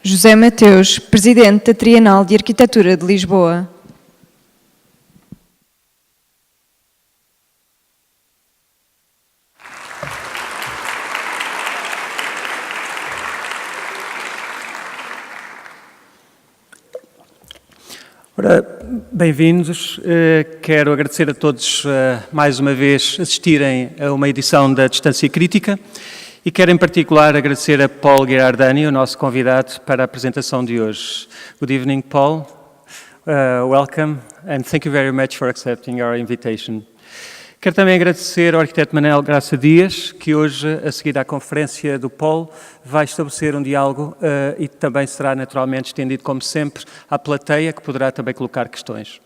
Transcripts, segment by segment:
José Mateus, Presidente da Trienal de Arquitetura de Lisboa. Ora, bem-vindos. Quero agradecer a todos mais uma vez assistirem a uma edição da Distância Crítica e quero em particular agradecer a Paul Ghirardani, o nosso convidado, para a apresentação de hoje. Good evening, Paul. Welcome and thank you very much for accepting our invitation. Quero também agradecer ao arquiteto Manel Graça Dias, que hoje, a seguir à conferência do Paul, vai estabelecer um diálogo e também será naturalmente estendido, como sempre, à plateia, que poderá também colocar questões.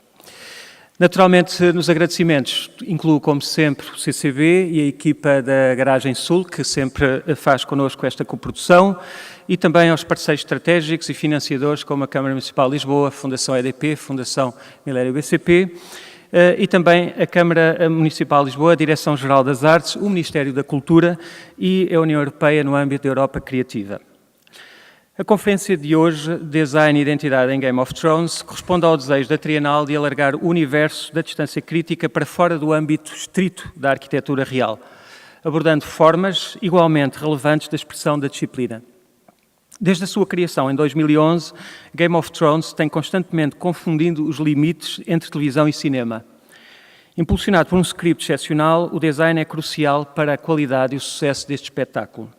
Naturalmente, nos agradecimentos, incluo, como sempre, o CCB e a equipa da Garagem Sul, que sempre faz connosco esta coprodução, e também aos parceiros estratégicos e financiadores, como a Câmara Municipal de Lisboa, a Fundação EDP, Fundação Milério BCP, e também a Câmara Municipal de Lisboa, a Direção-Geral das Artes, o Ministério da Cultura e a União Europeia no âmbito da Europa Criativa. A conferência de hoje, Design e Identidade em Game of Thrones, corresponde ao desejo da Trienal de alargar o universo da distância crítica para fora do âmbito estrito da arquitetura real, abordando formas igualmente relevantes da expressão da disciplina. Desde a sua criação em 2011, Game of Thrones tem constantemente confundindo os limites entre televisão e cinema. Impulsionado por um script excepcional, o design é crucial para a qualidade e o sucesso deste espetáculo.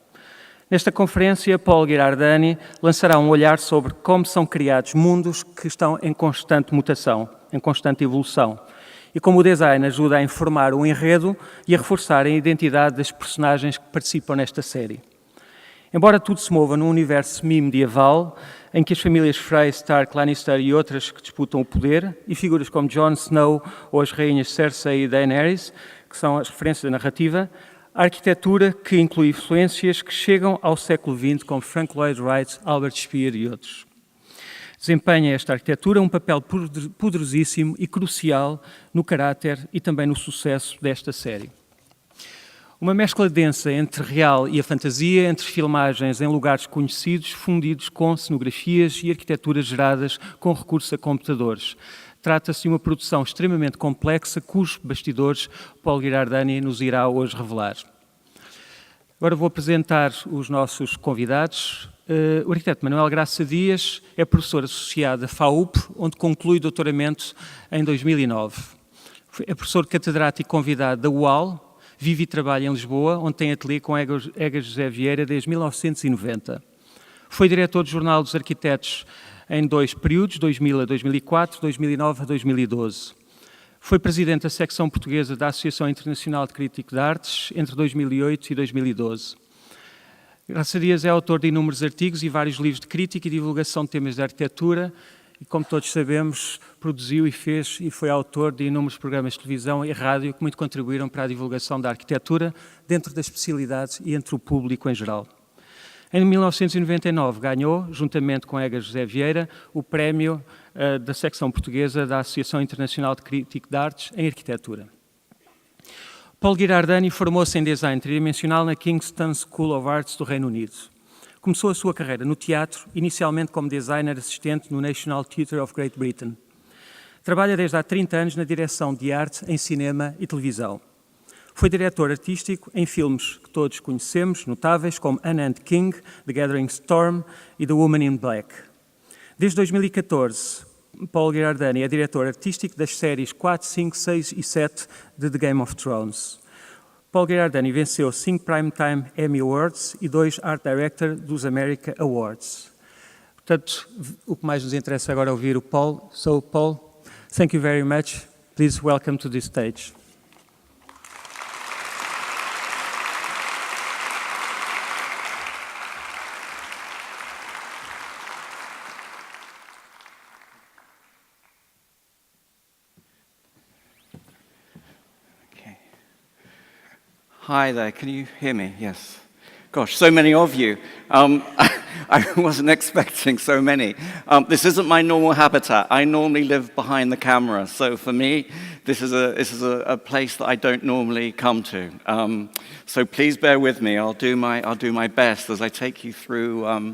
Nesta conferência, Paul Ghirardani lançará um olhar sobre como são criados mundos que estão em constante mutação, em constante evolução, e como o design ajuda a informar o enredo e a reforçar a identidade das personagens que participam nesta série. Embora tudo se mova num universo semi-medieval, em que as famílias Frey, Stark, Lannister e outras que disputam o poder, e figuras como Jon Snow ou as rainhas Cersei e Daenerys, que são as referências da narrativa, a arquitetura que inclui influências que chegam ao século XX, como Frank Lloyd Wright, Albert Speer e outros. Desempenha esta arquitetura um papel poderosíssimo e crucial no caráter e também no sucesso desta série. Uma mescla densa entre real e a fantasia, entre filmagens em lugares conhecidos, fundidos com cenografias e arquiteturas geradas com recurso a computadores. Trata-se de uma produção extremamente complexa, cujos bastidores Paul Ghirardani nos irá hoje revelar. Agora vou apresentar os nossos convidados. O arquiteto Manuel Graça Dias é professor associado da FAUP, onde conclui doutoramento em 2009. É professor catedrático convidado da UAL, vive e trabalha em Lisboa, onde tem ateliê com Ega José Vieira desde 1990. Foi diretor do Jornal dos Arquitetos em 2 períodos, 2000 a 2004, 2009 a 2012. Foi presidente da secção portuguesa da Associação Internacional de Críticos de Artes entre 2008 e 2012. Graça Dias é autor de inúmeros artigos e vários livros de crítica e divulgação de temas de arquitetura e, como todos sabemos, produziu e fez e foi autor de inúmeros programas de televisão e rádio que muito contribuíram para a divulgação da arquitetura dentro das especialidades e entre o público em geral. Em 1999 ganhou, juntamente com Ega José Vieira, o prémio da secção portuguesa da Associação Internacional de Críticos de Artes em Arquitetura. Paul Ghirardani formou-se em design tridimensional na Kingston School of Arts do Reino Unido. Começou a sua carreira no teatro, inicialmente como designer assistente no National Theatre of Great Britain. Trabalha desde há 30 anos na direção de arte em cinema e televisão. Foi diretor artístico em filmes que todos conhecemos, notáveis como Anne and King, The Gathering Storm e The Woman in Black. Desde 2014, Paul Ghirardani é diretor artístico das séries 4, 5, 6 e 7 de The Game of Thrones. Paul Ghirardani venceu 5 Primetime Emmy Awards e 2 Art Director dos America Awards. Portanto, o que mais nos interessa agora é ouvir o Paul. So, Paul, thank you very much. Please welcome to this stage. Hi there, can you hear me? Yes. Gosh, so many of you. I wasn't expecting so many. This isn't my normal habitat. I normally live behind the camera, so for me, this is a place that I don't normally come to. So please bear with me. I'll do my best as I take you through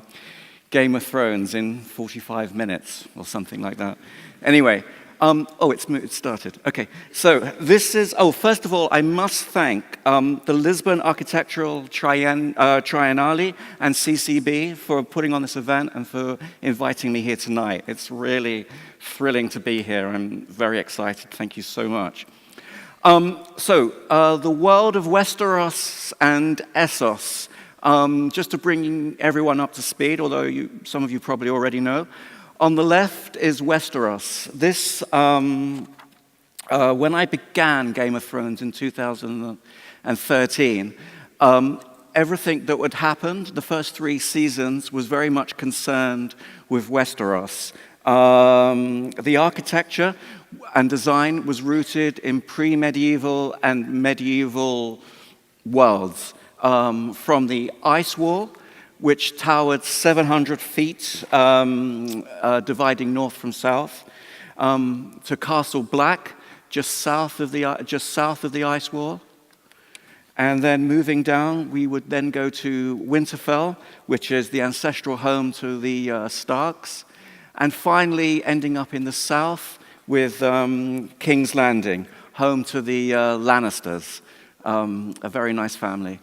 Game of Thrones in 45 minutes or something like that. Anyway, it started. Okay, so this is, first of all, I must thank the Lisbon Architectural Trienale and CCB for putting on this event and for inviting me here tonight. It's really thrilling to be here. I'm very excited. Thank you so much. The world of Westeros and Essos. Just to bring everyone up to speed, although some of you probably already know. On the left is Westeros. This, when I began Game of Thrones in 2013, everything that had happened, the first 3 seasons, was very much concerned with Westeros. The architecture and design was rooted in pre-medieval and medieval worlds. From the ice wall, which towered 700 feet, dividing north from south, to Castle Black, just south of the ice wall. And then moving down, we would then go to Winterfell, which is the ancestral home to the Starks. And finally, ending up in the south with King's Landing, home to the Lannisters, a very nice family.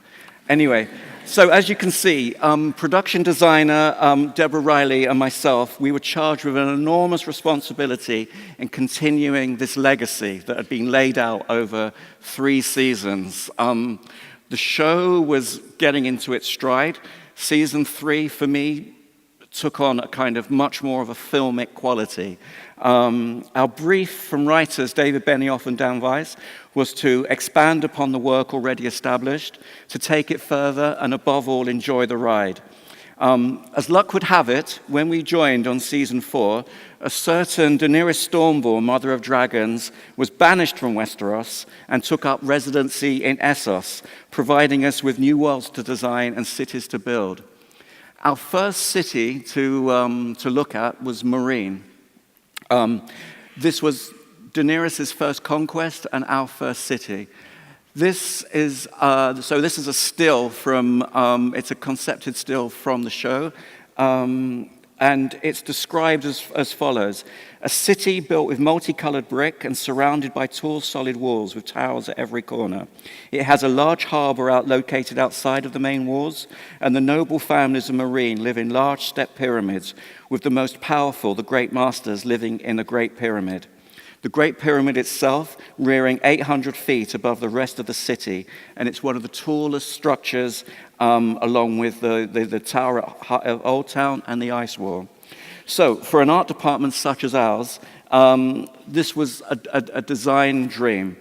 Anyway, so as you can see, production designer Deborah Riley and myself, we were charged with an enormous responsibility in continuing this legacy that had been laid out over 3 seasons. The show was getting into its stride. Season 3, for me, took on a kind of much more of a filmic quality. Our brief from writers David Benioff and Dan Weiss was to expand upon the work already established, to take it further, and above all, enjoy the ride. As luck would have it, when we joined on season 4, a certain Daenerys Stormborn, Mother of Dragons, was banished from Westeros and took up residency in Essos, providing us with new worlds to design and cities to build. Our first city to look at was Meereen. This was Daenerys' first conquest and our first city. This is a still from, it's a concepted still from the show, and it's described as follows. A city built with multicolored brick and surrounded by tall, solid walls with towers at every corner. It has a large harbor located outside of the main walls, and the noble families of Meereen live in large step pyramids, with the most powerful, the great masters, living in the Great Pyramid. The Great Pyramid itself rearing 800 feet above the rest of the city, and it's one of the tallest structures along with the Tower of Old Town and the Ice Wall. So for an art department such as ours, this was a design dream.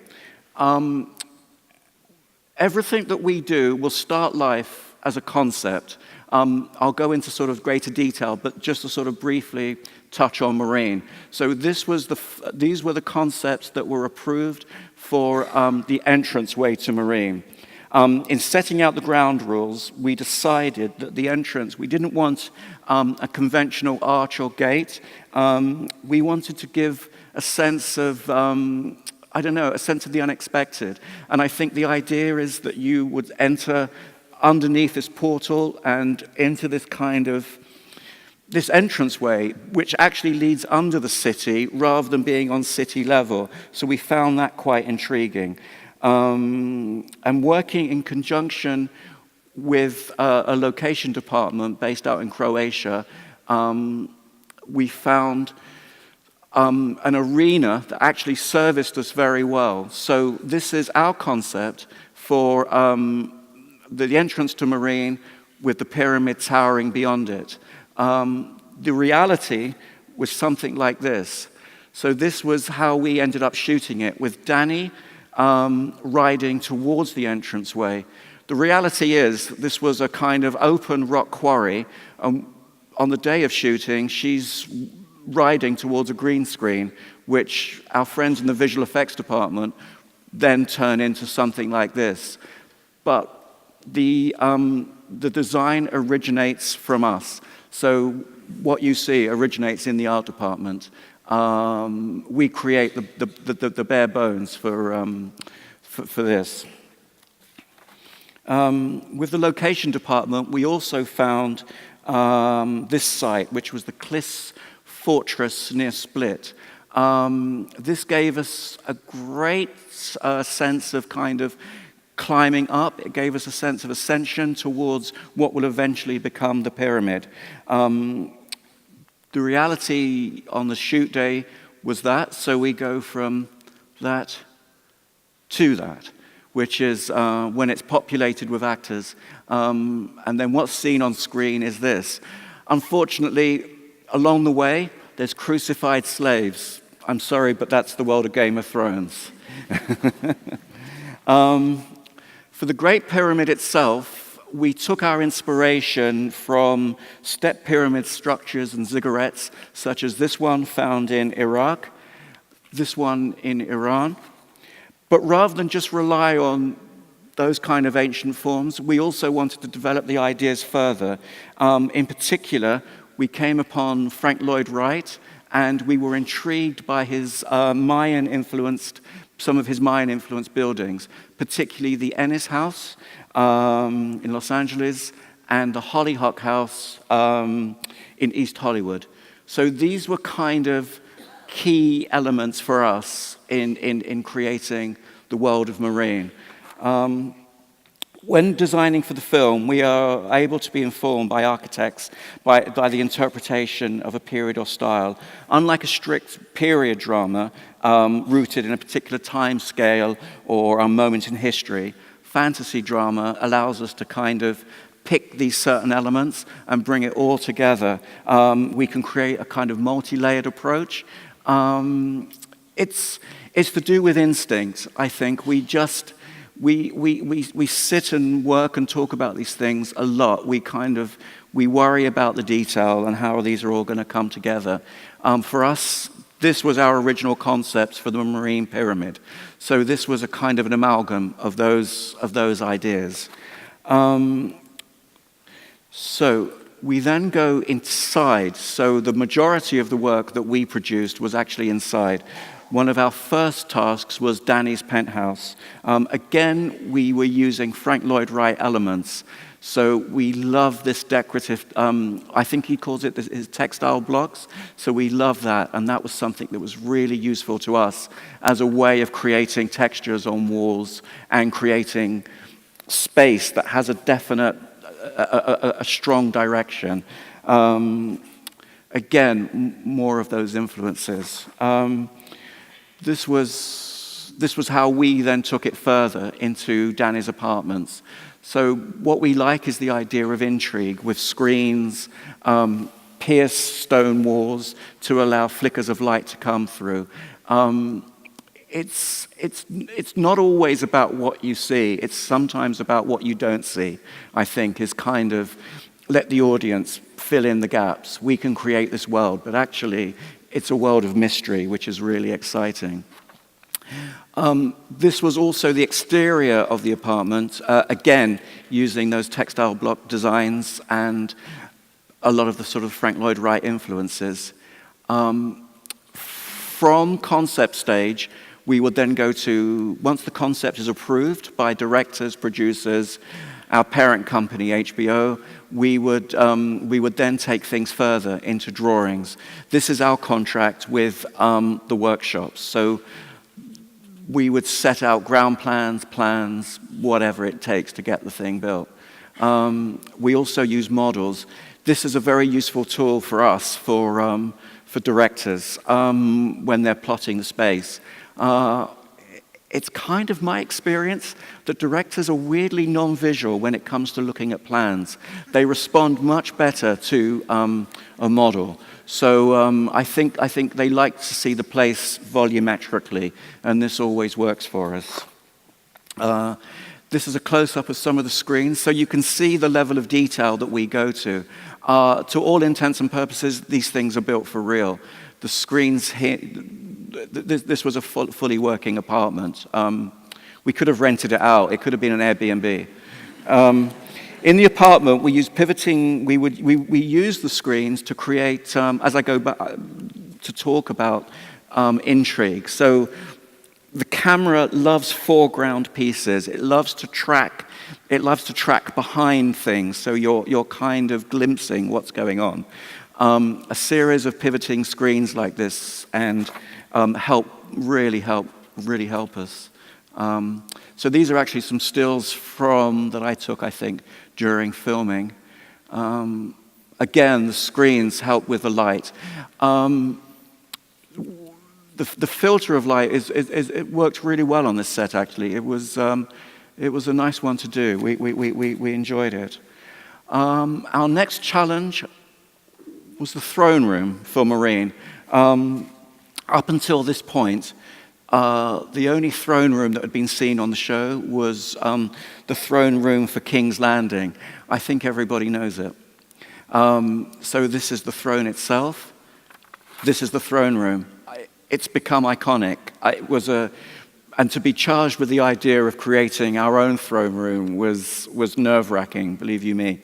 Everything that we do will start life as a concept. I'll go into sort of greater detail, but just to sort of briefly touch on Meereen. So these were the concepts that were approved for the entranceway to Meereen. In setting out the ground rules, we decided that the entrance, we didn't want a conventional arch or gate. We wanted to give a sense of, a sense of the unexpected. And I think the idea is that you would enter underneath this portal and into this kind of, this entranceway, which actually leads under the city rather than being on city level. So we found that quite intriguing. And working in conjunction with a location department based out in Croatia, we found an arena that actually serviced us very well. So this is our concept for the entrance to Meereen with the pyramid towering beyond it. The reality was something like this. So this was how we ended up shooting it, with Dani riding towards the entranceway. The reality is this was a kind of open rock quarry. On the day of shooting, she's riding towards a green screen, which our friends in the visual effects department then turn into something like this. But the design originates from us. So what you see originates in the art department. We create the bare bones for this. With the location department, we also found this site, which was the Kliss Fortress near Split. This gave us a great sense of kind of climbing up. It gave us a sense of ascension towards what will eventually become the pyramid. The reality on the shoot day was that, so we go from that to that, which is when it's populated with actors. And then what's seen on screen is this. Unfortunately, along the way, there's crucified slaves. I'm sorry, but that's the world of Game of Thrones. For the Great Pyramid itself, we took our inspiration from step pyramid structures and ziggurats, such as this one found in Iraq, this one in Iran. But rather than just rely on those kind of ancient forms, we also wanted to develop the ideas further. In particular, we came upon Frank Lloyd Wright, and we were intrigued by his some of his Mayan-influenced buildings, particularly the Ennis House in Los Angeles and the Hollyhock House in East Hollywood. So these were kind of key elements for us in creating the world of marine. When designing for the film, we are able to be informed by architects by the interpretation of a period or style. Unlike a strict period drama rooted in a particular time scale or a moment in history, fantasy drama allows us to kind of pick these certain elements and bring it all together. We can create a kind of multi-layered approach. It's to do with instinct, I think. We sit and work and talk about these things a lot. We worry about the detail and how these are all going to come together. For us, this was our original concept for the marine pyramid. So this was a kind of an amalgam of those ideas. So we then go inside. So the majority of the work that we produced was actually inside. One of our first tasks was Danny's penthouse. Again, we were using Frank Lloyd Wright elements. So we love this decorative, I think he calls it his textile blocks. So we love that, and that was something that was really useful to us as a way of creating textures on walls and creating space that has a definite, a strong direction. Again, more of those influences. This was how we then took it further into Danny's apartments. So what we like is the idea of intrigue with screens, pierced stone walls to allow flickers of light to come through. It's not always about what you see. It's sometimes about what you don't see, I think, is kind of let the audience fill in the gaps. We can create this world, but actually it's a world of mystery, which is really exciting. This was also the exterior of the apartment, again, using those textile block designs and a lot of the sort of Frank Lloyd Wright influences. From concept stage, we would then go to, once the concept is approved by directors, producers, our parent company, HBO, we would then take things further into drawings. This is our contract with the workshops. So we would set out ground plans, whatever it takes to get the thing built. We also use models. This is a very useful tool for us, for directors, when they're plotting the space. It's kind of my experience that directors are weirdly non-visual when it comes to looking at plans. They respond much better to a model. So I think they like to see the place volumetrically, and this always works for us. This is a close-up of some of the screens, so you can see the level of detail that we go to. To all intents and purposes, these things are built for real. The screens here, this was a fully working apartment. We could have rented it out. It could have been an Airbnb. In the apartment, we used pivoting. We use the screens to create, as I go back to talk about intrigue. So the camera loves foreground pieces. It loves to track It loves to track behind things, so you're kind of glimpsing what's going on. A series of pivoting screens like this and really help us. So these are actually some stills that I took, I think, during filming. Again, the screens help with the light. The filter of light it worked really well on this set. Actually, it was a nice one to do. We enjoyed it. Our next challenge was the throne room for Marine. Up until this point, the only throne room that had been seen on the show was the throne room for King's Landing. I think everybody knows it. So this is the throne itself. This is the throne room. It's become iconic. And to be charged with the idea of creating our own throne room was nerve-wracking, believe you me.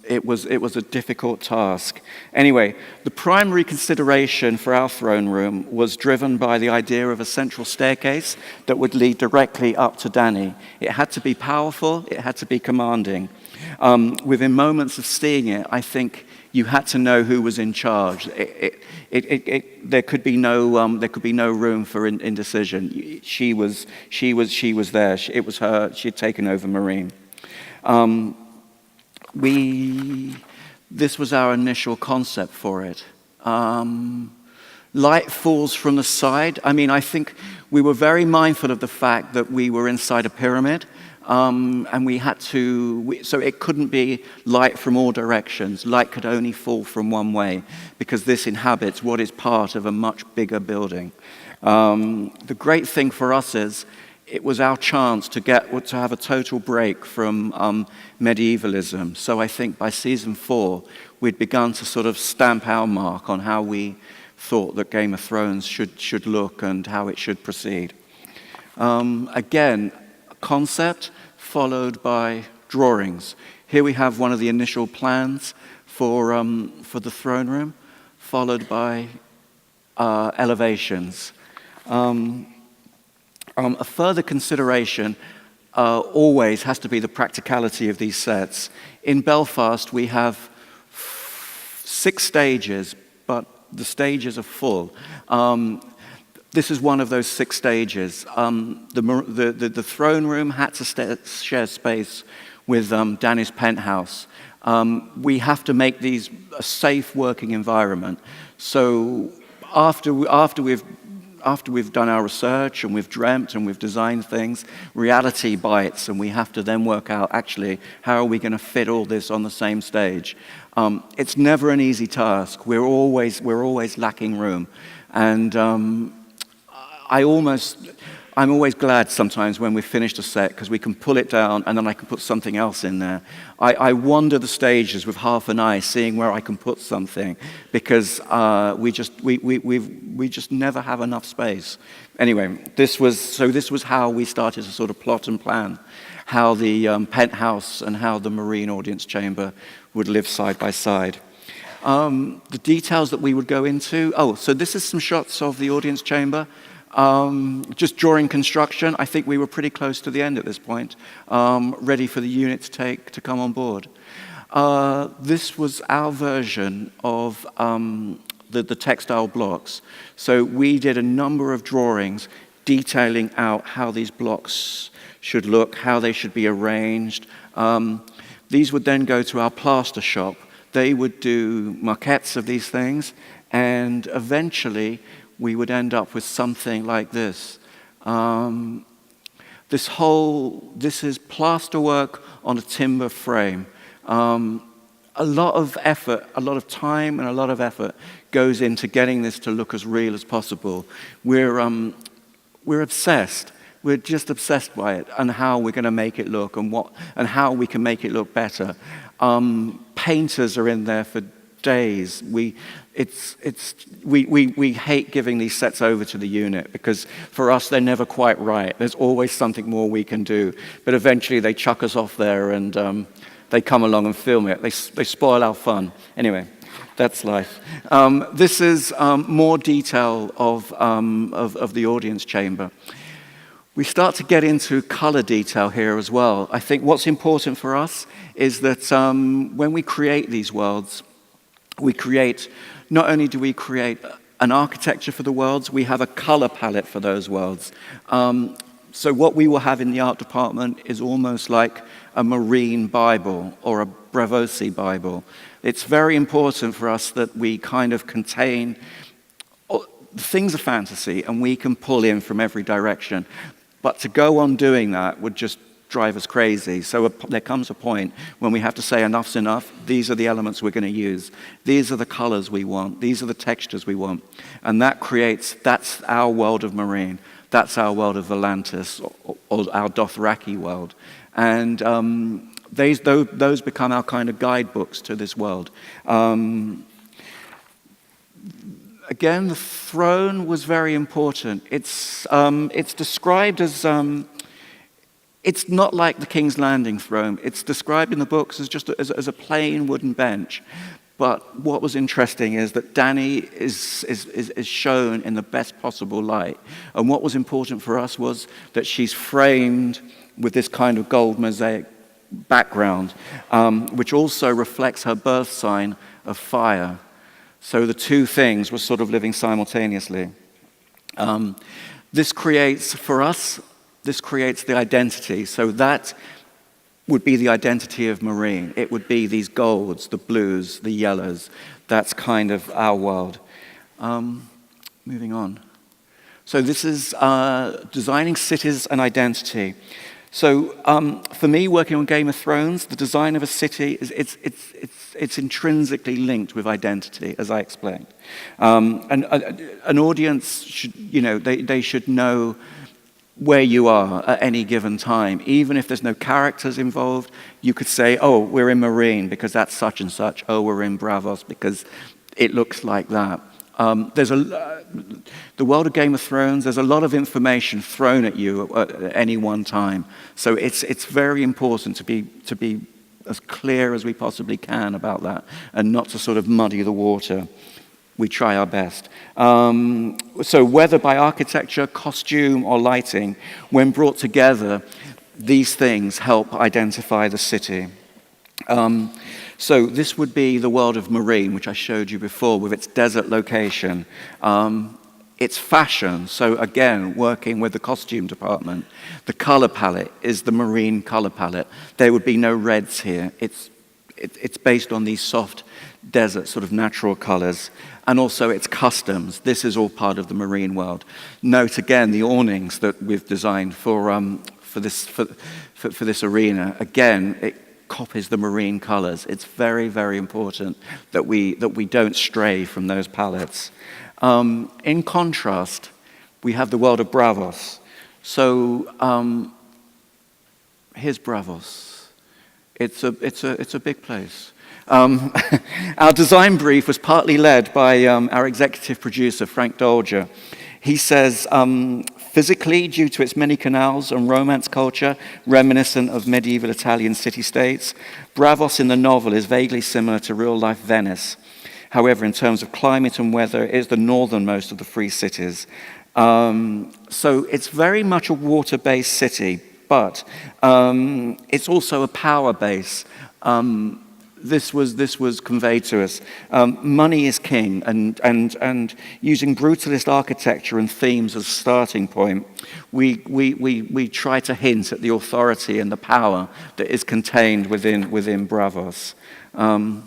It was a difficult task. Anyway, the primary consideration for our throne room was driven by the idea of a central staircase that would lead directly up to Dani. It had to be powerful, it had to be commanding. Within moments of seeing it, I think you had to know who was in charge. There could be no room for indecision. She was there. It was her. She had taken over Marine. This was our initial concept for it. Light falls from the side. I mean, I think we were very mindful of the fact that we were inside a pyramid. And we had to, so it couldn't be light from all directions. Light could only fall from one way because this inhabits what is part of a much bigger building. The great thing for us is it was our chance to have a total break from medievalism. So I think by season 4, we'd begun to sort of stamp our mark on how we thought that Game of Thrones should look and how it should proceed. Again, concept followed by drawings. Here we have one of the initial plans for the throne room, followed by elevations. A further consideration always has to be the practicality of these sets. In Belfast, we have 6 stages, but the stages are full. This is one of those 6 stages. The throne room had to share space with Dani's penthouse. We have to make these a safe working environment. So after we've done our research and we've dreamt and we've designed things, reality bites, and we have to then work out actually how are we going to fit all this on the same stage. It's never an easy task. We're always lacking room, and I'm always glad sometimes when we finish a set because we can pull it down and then I can put something else in there. I wander the stages with half an eye, seeing where I can put something because we just never have enough space. Anyway, this was how we started to sort of plot and plan how the penthouse and how the Marine audience chamber would live side by side. The details that we would go into. So this is some shots of the audience chamber. Just during construction, I think we were pretty close to the end at this point, ready for the unit to come on board. This was our version of the textile blocks. So we did a number of drawings detailing out how these blocks should look, how they should be arranged. These would then go to our plaster shop. They would do maquettes of these things, and eventually we would end up with something like this. This is plasterwork on a timber frame. A lot of effort, a lot of time and a lot of effort goes into getting this to look as real as possible. We're obsessed. We're just obsessed by it and how we're going to make it look and how we can make it look better. Painters are in there for days. We hate giving these sets over to the unit because for us they're never quite right. There's always something more we can do, but eventually they chuck us off there and they come along and film it. They spoil our fun. Anyway, that's life. This is more detail of the audience chamber. We start to get into color detail here as well. I think what's important for us is that when we create these worlds, not only do we create an architecture for the worlds, we have a color palette for those worlds. So what we will have in the art department is almost like a marine Bible or a Bravosi Bible. It's very important for us that we kind of contain things of fantasy and we can pull in from every direction. But to go on doing that would just drive us crazy. So there comes a point when we have to say enough's enough. These are the elements we're going to use. These are the colors we want. These are the textures we want. And that's our world of marine. That's our world of Volantis, or our Dothraki world. And those become our kind of guidebooks to this world. Again, the throne was very important. It's described as, it's not like the King's Landing throne. It's described in the books as just as a plain wooden bench. But what was interesting is that Dani is shown in the best possible light. And what was important for us was that she's framed with this kind of gold mosaic background, which also reflects her birth sign of fire. So the two things were sort of living simultaneously. This creates, for us, the identity. So that would be the identity of marine. It would be these golds, the blues, the yellows. That's kind of our world. Moving on. So this is designing cities and identity. So for me, working on Game of Thrones, the design of a city it's intrinsically linked with identity, as I explained. And an audience should, they should know where you are at any given time. Even if there's no characters involved, you could say, oh, we're in Marine because that's such and such. Oh, we're in Bravos because it looks like that. The world of Game of Thrones, there's a lot of information thrown at you at any one time. So it's very important to be as clear as we possibly can about that and not to sort of muddy the water. We try our best. So whether by architecture, costume, or lighting, when brought together, these things help identify the city. So this would be the world of marine, which I showed you before, with its desert location. Its fashion, so again, working with the costume department. The color palette is the marine color palette. There would be no reds here. It's based on these soft desert sort of natural colors. And also its customs. This is all part of the marine world. Note again the awnings that we've designed for this arena. Again, it copies the marine colors. It's very, very important that we don't stray from those palettes. In contrast, we have the world of Bravos. So here's Bravos. It's a big place. Our design brief was partly led by our executive producer, Frank Dolger. He says, physically, due to its many canals and romance culture reminiscent of medieval Italian city-states, Bravos in the novel is vaguely similar to real-life Venice. However, in terms of climate and weather, it is the northernmost of the three cities. So it's very much a water-based city, but it's also a power base. This was conveyed to us. Money is king, and using brutalist architecture and themes as a starting point, we try to hint at the authority and the power that is contained within Bravos. One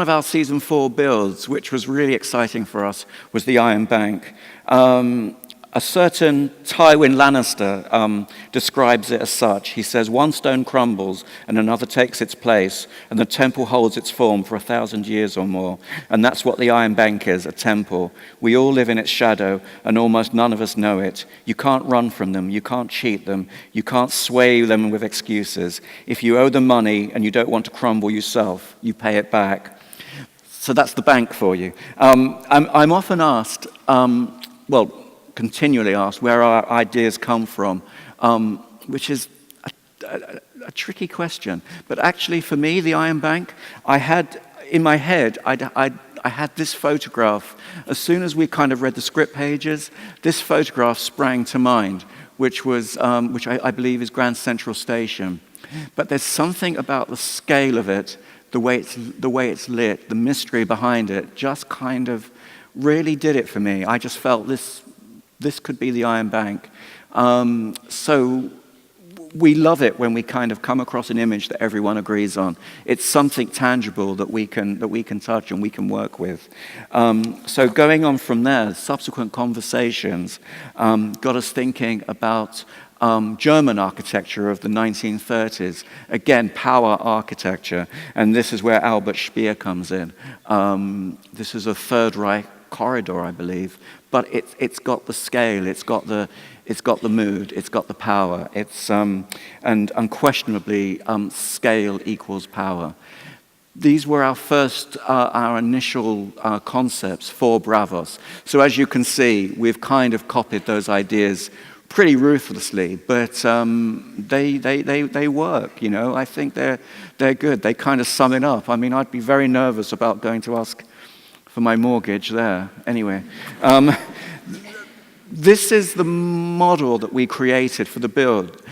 of our season 4 builds, which was really exciting for us, was the Iron Bank. A certain Tywin Lannister describes it as such. He says, one stone crumbles and another takes its place, and the temple holds its form for 1,000 years or more. And that's what the Iron Bank is, a temple. We all live in its shadow, and almost none of us know it. You can't run from them. You can't cheat them. You can't sway them with excuses. If you owe them money and you don't want to crumble yourself, you pay it back. So that's the bank for you. I'm often asked, continually asked where our ideas come from, which is a tricky question. But actually, for me, the Iron Bank, I had in my head, I'd I had this photograph. As soon as we kind of read the script pages, this photograph sprang to mind, which I believe is Grand Central Station. But there's something about the scale of it, the way it's lit, the mystery behind it, just kind of really did it for me. I just felt this could be the Iron Bank. So we love it when we kind of come across an image that everyone agrees on. It's something tangible that we can touch and we can work with. So going on from there, subsequent conversations got us thinking about German architecture of the 1930s. Again, power architecture, and this is where Albert Speer comes in. This is a Third Reich corridor, I believe, but it's got the scale, it's got the mood, it's got the power. It's and unquestionably, scale equals power. These were our initial concepts for Bravos. So as you can see, we've kind of copied those ideas pretty ruthlessly, but they work. You know, I think they're good. They kind of sum it up. I mean, I'd be very nervous about going to ask for my mortgage there. Anyway. This is the model that we created for the build.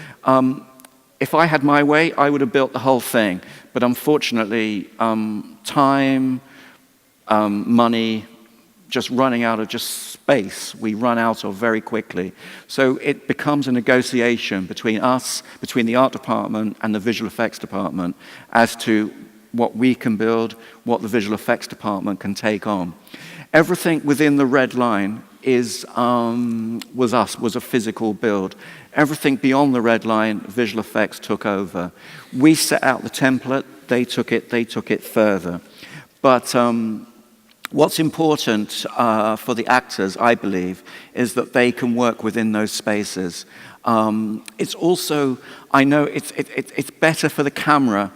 If I had my way, I would have built the whole thing. But unfortunately, time, money, just running out of just space, we run out of very quickly. So it becomes a negotiation between us, between the art department and the visual effects department as to what we can build, what the visual effects department can take on. Everything within the red line was a physical build. Everything beyond the red line, visual effects took over. We set out the template, they took it further. But what's important for the actors, I believe, is that they can work within those spaces. It's also, I know it's better for the camera.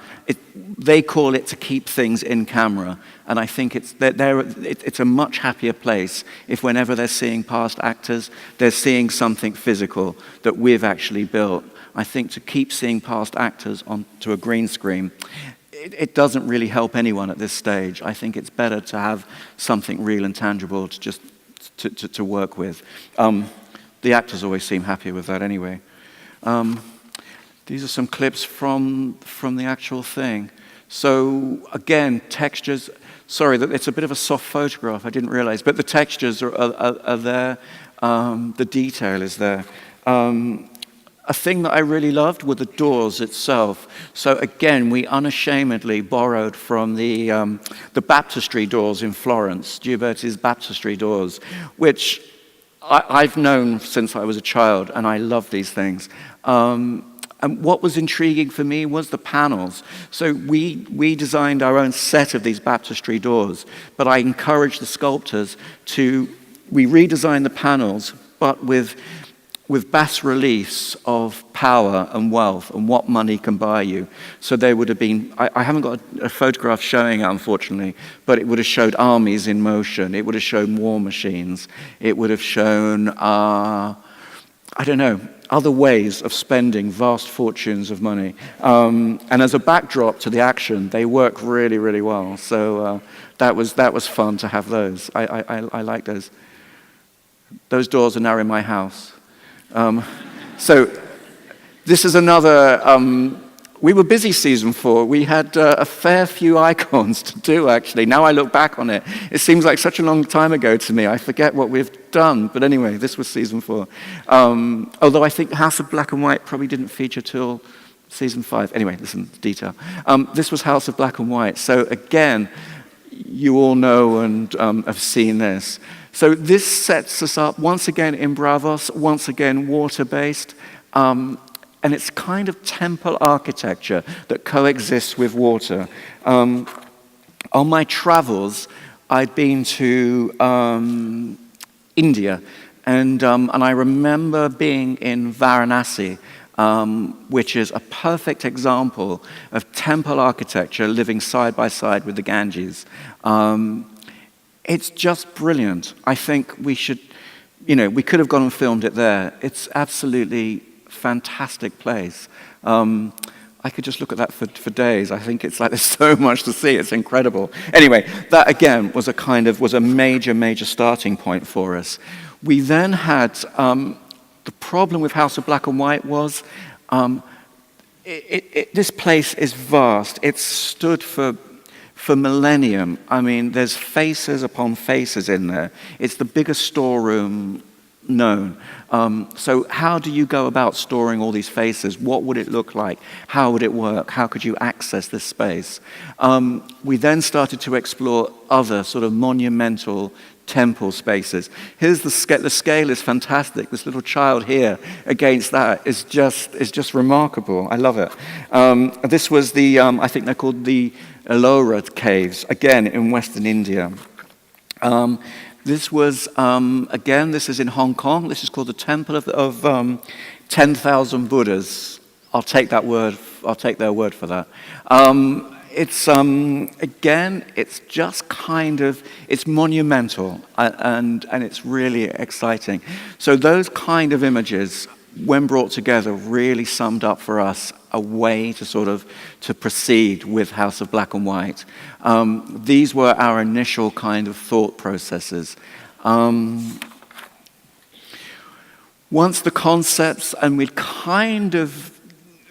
They call it to keep things in camera. And I think it's a much happier place if whenever they're seeing past actors, they're seeing something physical that we've actually built. I think to keep seeing past actors onto a green screen, it doesn't really help anyone at this stage. I think it's better to have something real and tangible to just to work with. The actors always seem happier with that anyway. These are some clips from the actual thing. So again, textures. Sorry, it's a bit of a soft photograph. I didn't realize, but the textures are there. The detail is there. A thing that I really loved were the doors itself. So again, we unashamedly borrowed from the baptistry doors in Florence, Gioberti's baptistry doors, which I've known since I was a child, and I love these things. And what was intriguing for me was the panels. So we designed our own set of these baptistry doors, but I encouraged the sculptors we redesigned the panels, but with bas-reliefs of power and wealth and what money can buy you. So there would have been, I haven't got a photograph showing it, unfortunately, but it would have showed armies in motion. It would have shown war machines. It would have shown, I don't know, other ways of spending vast fortunes of money. And as a backdrop to the action, they work really, really well. So that was fun to have those. I like those. Those doors are now in my house. So this is another, we were busy season 4. We had a fair few icons to do, actually. Now I look back on it, it seems like such a long time ago to me. I forget what we've done. But anyway, this was season 4. Although I think House of Black and White probably didn't feature till season 5. Anyway, listen to detail. This was House of Black and White. So again, you all know and have seen this. So this sets us up once again in Bravos, once again water-based, and it's kind of temple architecture that coexists with water. On my travels, I'd been to India, and I remember being in Varanasi, which is a perfect example of temple architecture living side by side with the Ganges. It's just brilliant. I think we should, we could have gone and filmed it there. It's absolutely fantastic place. I could just look at that for days. I think it's like there's so much to see. It's incredible. Anyway, that again was a major starting point for us. We then had the problem with House of Black and White was this place is vast. It's stood for millennium. I mean, there's faces upon faces in there. It's the biggest storeroom known. So how do you go about storing all these faces? What would it look like? How would it work? How could you access this space? We then started to explore other sort of monumental temple spaces. Here's the scale. The scale is fantastic. This little child here against that is just remarkable. I love it. This was the, I think they're called the Ellora caves, again in Western India. This was, again, this is in Hong Kong. This is called the Temple of 10,000 Buddhas. I'll take their word for that. It's, again, it's just kind of, it's monumental and it's really exciting. So those kind of images, when brought together, really summed up for us a way to sort of to proceed with House of Black and White. These were our initial kind of thought processes. Once the concepts, and we'd kind of,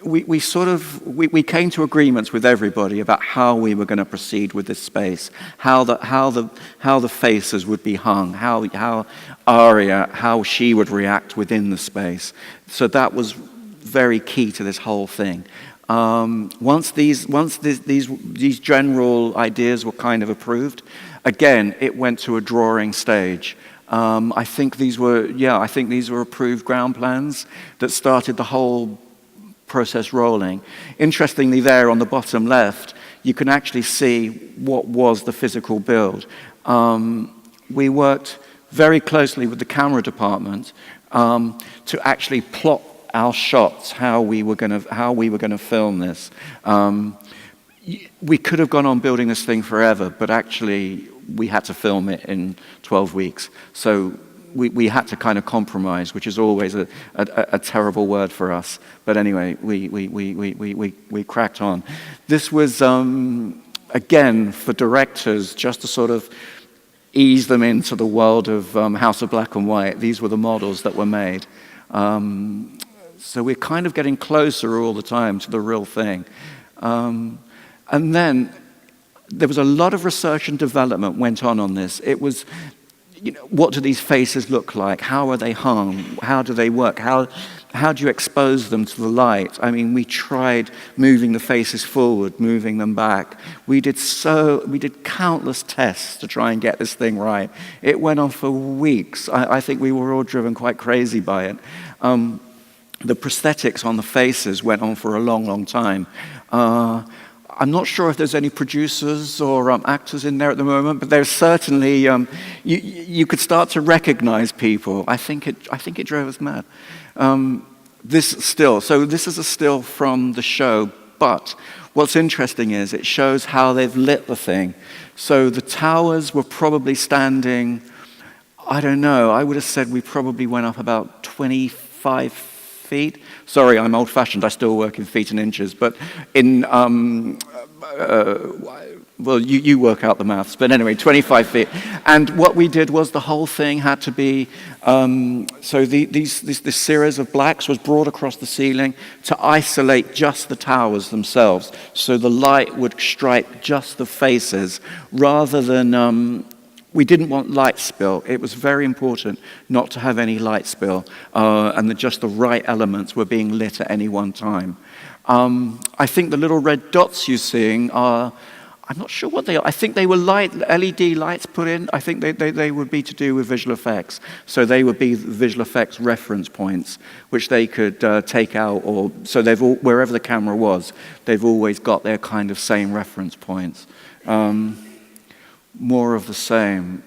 we came to agreements with everybody about how we were going to proceed with this space, how the faces would be hung, how Aria, how she would react within the space. So that was very key to this whole thing. Once these general ideas were kind of approved, again, it went to a drawing stage. I think these were approved ground plans that started the whole process rolling. Interestingly, there on the bottom left, you can actually see what was the physical build. We worked very closely with the camera department to actually plot our shots, how we were going to film this. We could have gone on building this thing forever, but actually we had to film it in 12 weeks. So we had to kind of compromise, which is always a terrible word for us. But anyway, we cracked on. This was, again, for directors, just to sort of ease them into the world of House of Black and White. These were the models that were made. So we're kind of getting closer all the time to the real thing. And then there was a lot of research and development went on this. It was, what do these faces look like? How are they hung? How do they work? How do you expose them to the light? I mean, we tried moving the faces forward, moving them back. We did countless tests to try and get this thing right. It went on for weeks. I think we were all driven quite crazy by it. The prosthetics on the faces went on for a long time. I'm not sure if there's any producers or actors in there at the moment, but there's certainly, you could start to recognize people. I think it drove us mad. This is a still from the show, but what's interesting is it shows how they've lit the thing. So the towers were probably standing, I don't know, I would have said we probably went up about 25 feet. Sorry, I'm old-fashioned. I still work in feet and inches. But in, well, you work out the maths. But anyway, 25 feet. And what we did was the whole thing had to be, so this series of blacks was brought across the ceiling to isolate just the towers themselves. So the light would strike just the faces rather than, we didn't want light spill. It was very important not to have any light spill, and that just the right elements were being lit at any one time. I think the little red dots you're seeing are, I'm not sure what they are. I think they were LED lights put in. I think they would be to do with visual effects. So they would be visual effects reference points, which they could take out, or so wherever the camera was, they've always got their kind of same reference points. More of the same.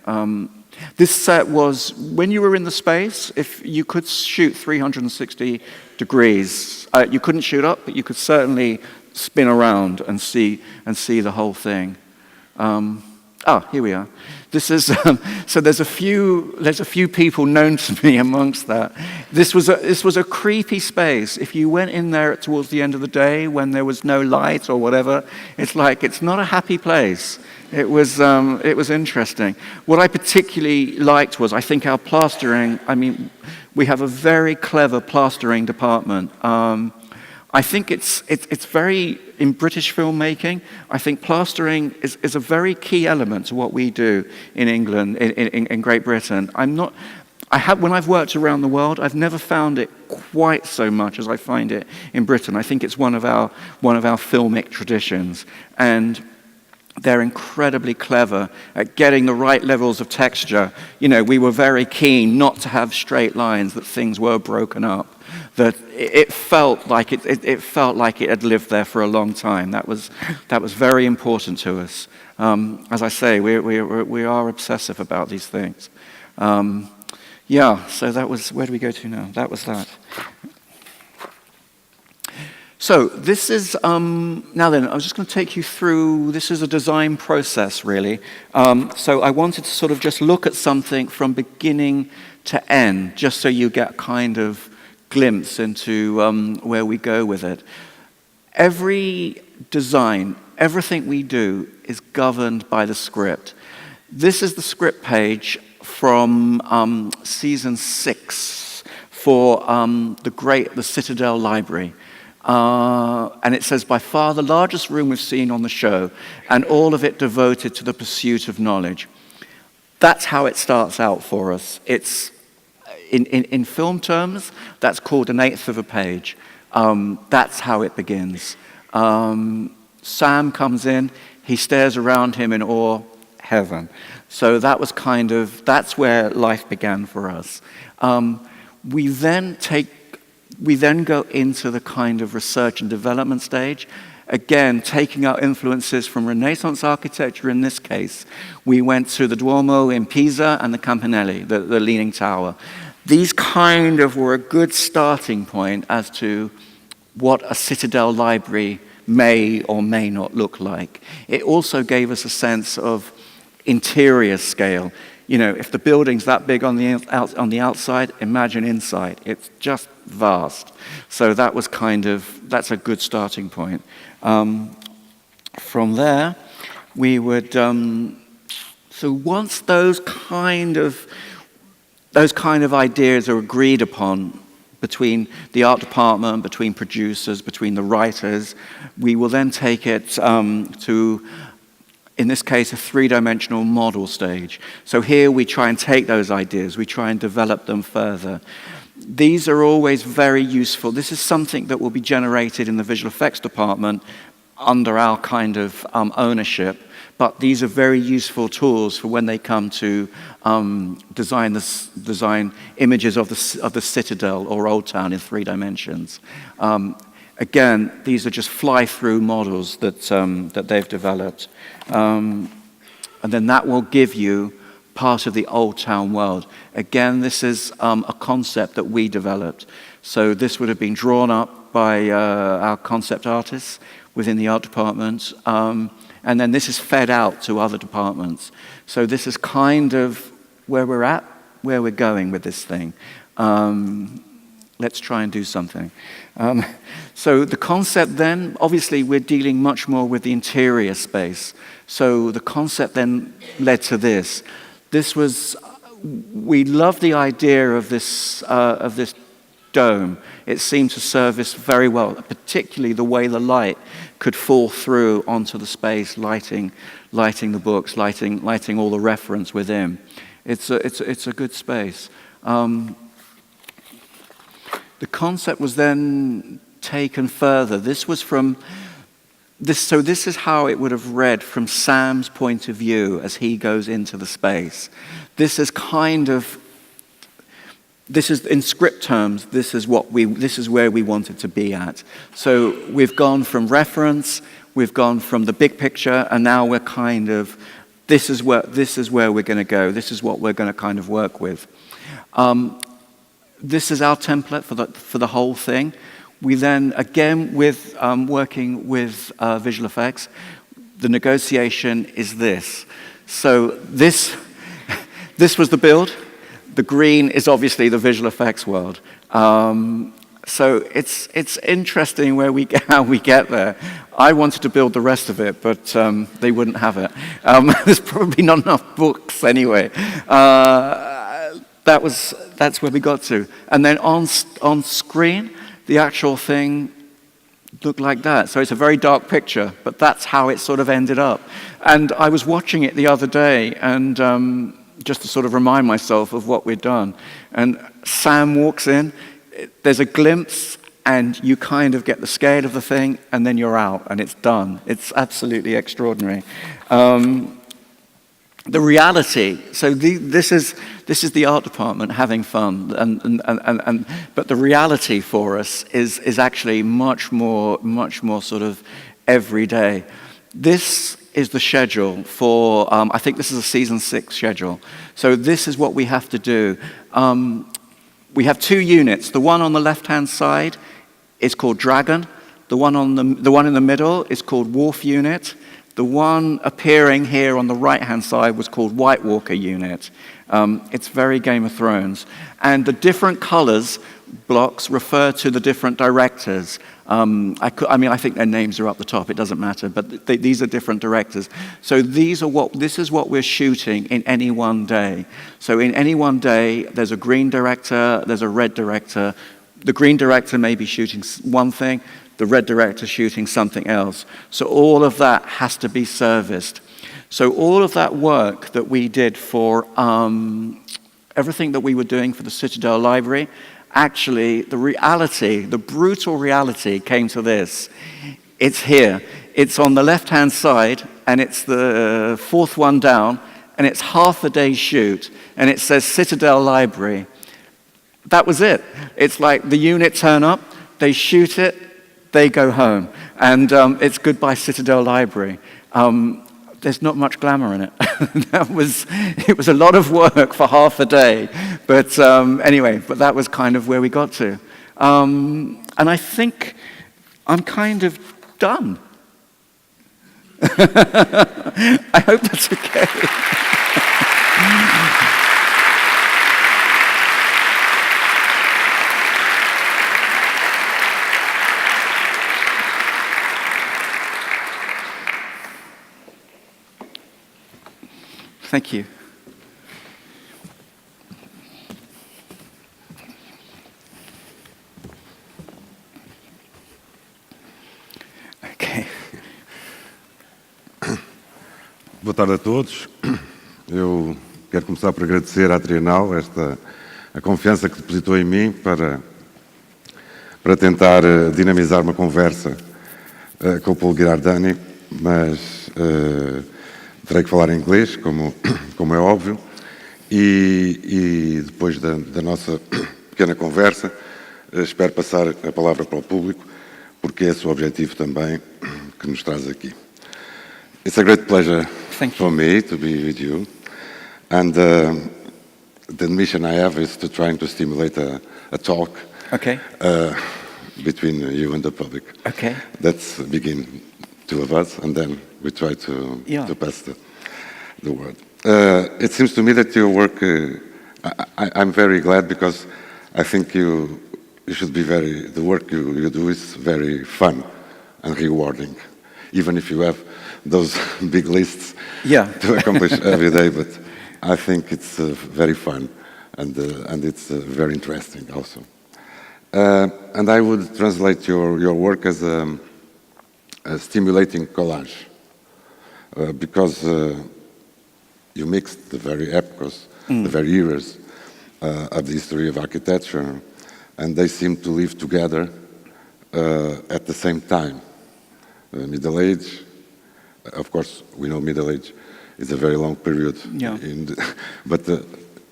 This set was, when you were in the space, if you could shoot 360 degrees. You couldn't shoot up, but you could certainly spin around and see the whole thing. Here we are. This is so. There's a few people known to me amongst that. This was a creepy space. If you went in there towards the end of the day when there was no light or whatever, it's not a happy place. It was interesting. What I particularly liked was, I think, our plastering. I mean, we have a very clever plastering department. I think it's very, in British filmmaking, I think plastering is a very key element to what we do in England, in Great Britain. When I've worked around the world, I've never found it quite so much as I find it in Britain. I think it's one of our filmic traditions. And they're incredibly clever at getting the right levels of texture. You know, we were very keen not to have straight lines, that things were broken up, that it felt like it felt like it had lived there for a long time. That was very important to us. As I say, we are obsessive about these things. So that was, where do we go to now? That was that. So this is, now then, I was just going to take you through, this is a design process, really. So I wanted to sort of just look at something from beginning to end, just so you get kind of glimpse into where we go with it. Every design, everything we do is governed by the script. This is the script page from season 6 for the Citadel Library. And it says, by far the largest room we've seen on the show, and all of it devoted to the pursuit of knowledge. That's how it starts out for us. It's, in film terms, that's called an eighth of a page. That's how it begins. Sam comes in, he stares around him in awe, heaven. So that was that's where life began for us. We then go into the kind of research and development stage. Again, taking our influences from Renaissance architecture in this case. We went to the Duomo in Pisa and the Campanelli, the Leaning Tower. These kind of were a good starting point as to what a Citadel library may or may not look like. It also gave us a sense of interior scale. You know, if the building's that big on the outside, imagine inside. It's just vast. So that was that's a good starting point. From there, we would, so once those kind of ideas are agreed upon between the art department, between producers, between the writers, we will then take it to, in this case, a three-dimensional model stage. So here we try and take those ideas, we try and develop them further. These are always very useful. This is something that will be generated in the visual effects department under our kind of ownership, but these are very useful tools for when they come to design images of the Citadel or Old Town in 3 dimensions. Again, these are just fly-through models that they've developed. And then that will give you part of the Old Town world. Again, this is a concept that we developed. So this would have been drawn up by our concept artists within the art department. And then this is fed out to other departments. So this is kind of where we're at, where we're going with this thing. Let's try and do something. So the concept then, obviously we're dealing much more with the interior space. So the concept then led to this. We love the idea of this dome. It seemed to service very well, particularly the way the light could fall through onto the space, lighting the books, lighting all the reference within. It's a good space. The concept was then taken further. This is how it would have read from Sam's point of view as he goes into the space. This is in script terms, this is where we wanted to be at. So we've gone from reference, we've gone from the big picture, and now we're this is where we're going to go. This is what we're going to kind of work with. This is our template for the whole thing. We then, again, working with visual effects, the negotiation is this. So this was the build. The green is obviously the visual effects world. So it's interesting how we get there. I wanted to build the rest of it, but they wouldn't have it. There's probably not enough books anyway. That's where we got to. And then on screen, the actual thing looked like that. So it's a very dark picture, but that's how it sort of ended up. And I was watching it the other day, and just to sort of remind myself of what we'd done. And Sam walks in, there's a glimpse, and you kind of get the scale of the thing, and then you're out, and it's done. It's absolutely extraordinary. The reality, so this is the art department having fun, but the reality for us is actually much more sort of everyday. This is the schedule for, I think this is a season 6 schedule. So this is what we have to do. We have 2 units. The one on the left-hand side is called Dragon. The one in the middle is called Wharf Unit. The one appearing here on the right-hand side was called White Walker Unit. It's very Game of Thrones. And the different colors blocks refer to the different directors. I think their names are up the top, it doesn't matter, but these are different directors. So this is what we're shooting in any one day. So in any one day, there's a green director, there's a red director. The green director may be shooting one thing, the red director shooting something else. So all of that has to be serviced. So all of that work that we did for everything that we were doing for the Citadel Library, actually the brutal reality came to this. It's here. It's on the left-hand side, and it's the 4th one down, and it's half a day's shoot, and it says Citadel Library. That was it. It's like the unit turn up, they shoot it, they go home. And it's goodbye Citadel Library. There's not much glamour in it. It was a lot of work for half a day. But anyway, that was kind of where we got to. And I think I'm kind of done. I hope that's okay. Thank you. Okay. Boa tarde a todos. Eu quero começar por agradecer à Trienal a confiança que depositou em mim para tentar dinamizar uma conversa com o Paulo Ghirardani, mas terei que falar em inglês, como é óbvio, e depois da nossa pequena conversa, espero passar a palavra para o público, porque é esse o objetivo também que nos traz aqui. It's a great pleasure for me to be with you, and the mission I have is to try to stimulate a talk between you and the public. Okay. Let's begin, 2 of us, and then we try to pass the word. It seems to me that your work, I'm very glad, because I think you should be the work you do is very fun and rewarding, even if you have those big lists to accomplish every day, but I think it's very fun and it's very interesting also. And I would translate your work as a stimulating collage, because you mixed the very epochs, the very eras of the history of architecture, and they seem to live together at the same time. Middle Age, of course, we know Middle Age is a very long period, but the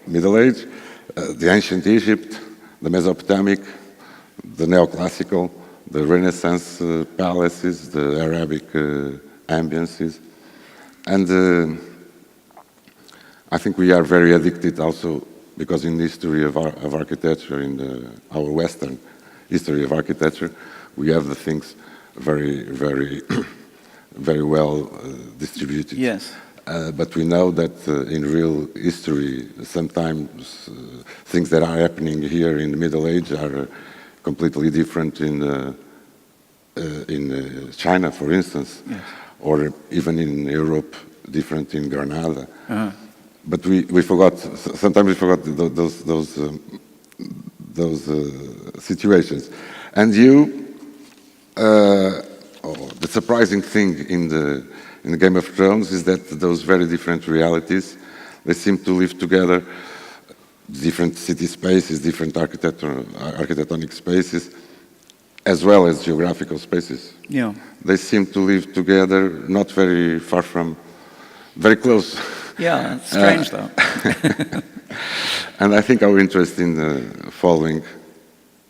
Middle Age, the ancient Egypt, the Mesopotamic, the neoclassical, the Renaissance palaces, the Arabic ambiences, and I think we are very addicted also, because in the history of architecture, in our Western history of architecture, we have the things very, very, very well distributed. Yes. But we know that in real history, sometimes things that are happening here in the Middle Age are completely different in China, for instance, yes. Or even in Europe, different in Granada. But we forgot. Sometimes we forgot those situations. And the surprising thing in the Game of Thrones is that those very different realities, they seem to live together. Different city spaces, different architectonic spaces, as well as geographical spaces. Yeah. They seem to live together, not very far from, very close. Yeah, it's strange though. And I think our interest in following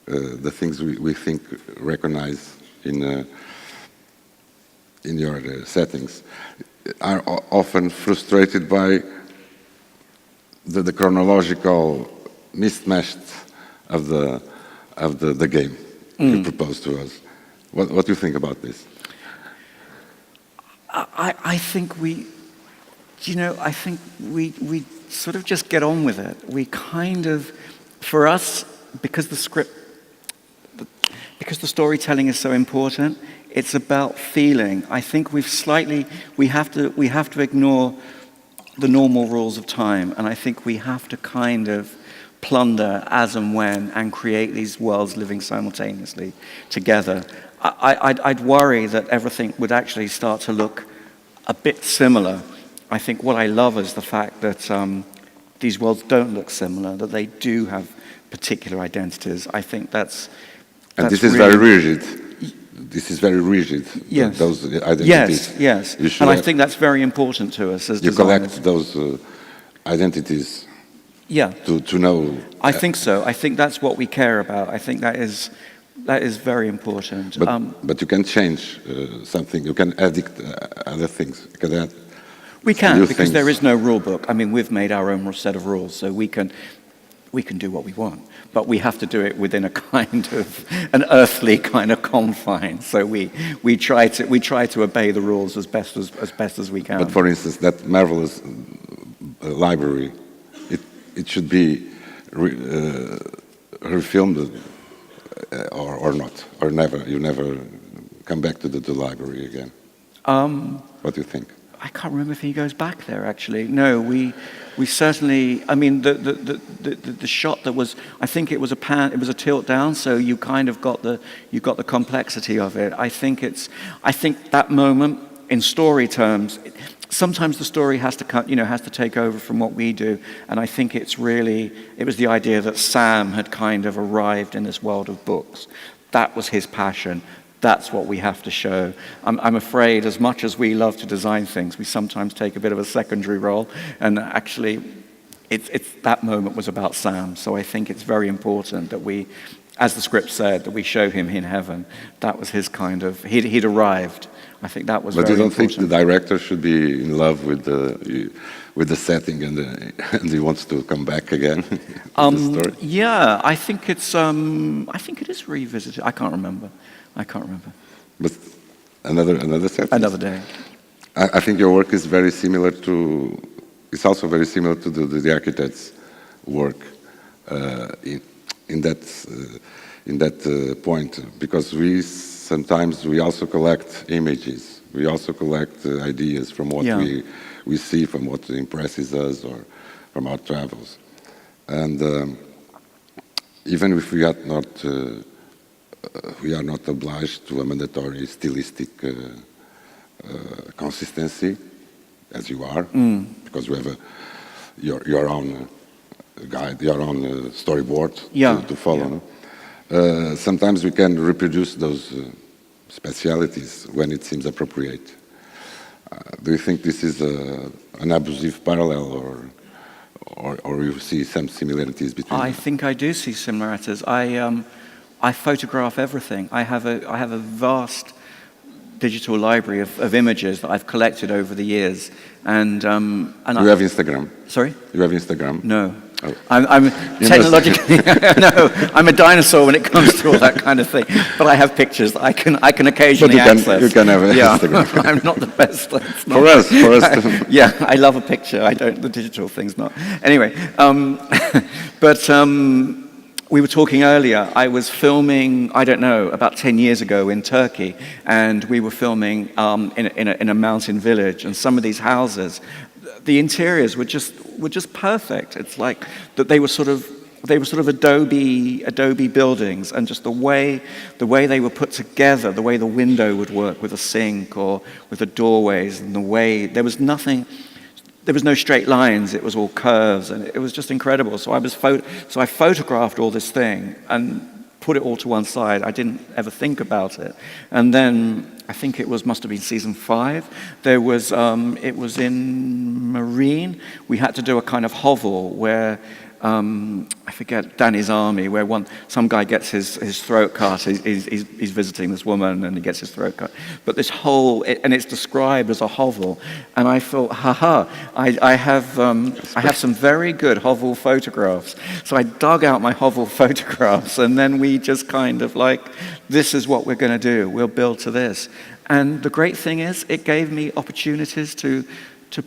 the things we think recognize in your settings are often frustrated by the chronological mismatch of the game you propose to us. What do you think about this? I think we sort of just get on with it. We kind of, for us, because the storytelling is so important, it's about feeling. I think we have to ignore the normal rules of time, and I think we have to kind of plunder as and when and create these worlds living simultaneously together. I'd worry that everything would actually start to look a bit similar. I think what I love is the fact that these worlds don't look similar, that they do have particular identities. I think that's and this is really very rigid. This is very rigid. Yes. Those identities. Yes. And I think that's very important to us as you designers. collect those identities. Yeah. To know. I think so. I think that's what we care about. I think that is very important. But you can change something. You can add other things. You can add. We can, because there is no rule book. I mean, we've made our own set of rules, so we can do what we want, but we have to do it within a kind of an earthly kind of confine. So we try to obey the rules as best as we can. But for instance, that marvelous library, it should be refilmed or not, or never. You never come back to the library again. What do you think? I can't remember if he goes back there, actually. No, we certainly, I mean, the shot that was, I think it was a tilt down, so you kind of got the complexity of it. I think that moment, in story terms, sometimes the story has to take over from what we do, and I think it was the idea that Sam had kind of arrived in this world of books. That was his passion. That's what we have to show. I'm afraid, as much as we love to design things, we sometimes take a bit of a secondary role. And actually, that moment was about Sam. So I think it's very important that we, as the script said, that we show him in heaven. That was his kind of, he'd arrived. I think that was very important. But you don't think the director should be in love with the setting and he wants to come back again? The story? Yeah, I think it is revisited. I can't remember. But another setting. Another day. I think your work is very similar to. It's also very similar to the architects' work in that point, because we sometimes also collect images. We also collect ideas from what we see, from what impresses us, or from our travels, and even if we are not obliged to a mandatory stylistic consistency, as you are, because you have your own guide, your own storyboard to follow. Yeah. Sometimes we can reproduce those specialities when it seems appropriate. Do you think this is an abusive parallel, or you see some similarities between them? I think I do see similarities. I photograph everything. I have a vast digital library of images that I've collected over the years. And you have Instagram? Sorry? You have Instagram? No. I'm technologically, no, I'm a dinosaur when it comes to all that kind of thing. But I have pictures I can occasionally access. You can have Instagram. I'm not the best. For us. Yeah, I love a picture. I don't. The digital thing's not. Anyway, we were talking earlier. I was filming, I don't know, about 10 years ago in Turkey, and we were filming in a mountain village, and some of these houses, the interiors were just perfect. It's like that they were sort of adobe buildings, and just the way they were put together, the way the window would work with a sink or with the doorways, and the way there was no straight lines. It was all curves, and it was just incredible. So I photographed all this thing and put it all to one side. I didn't ever think about it, and then I think must have been season 5. There was it was in Marine. We had to do a kind of hovel where I forget, Danny's Army, where some guy gets his throat cut. He's visiting this woman and he gets his throat cut. But this whole, and it's described as a hovel. And I thought, I have some very good hovel photographs. So I dug out my hovel photographs, and then we just kind of like, this is what we're going to do. We'll build to this. And the great thing is, it gave me opportunities to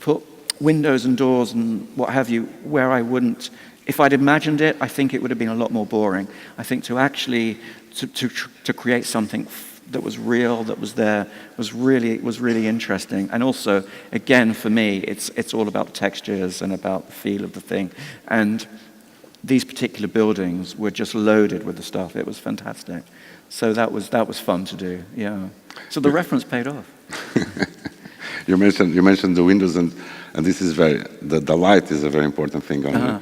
put windows and doors and what have you where I wouldn't. If I'd imagined it, I think it would have been a lot more boring. I think to actually to create something that was real, that was there, was really interesting. And also, again, for me, it's all about textures and about the feel of the thing. And these particular buildings were just loaded with the stuff. It was fantastic. So that was fun to do. Yeah. So the reference paid off. You mentioned the windows, and this is the light is a very important thing on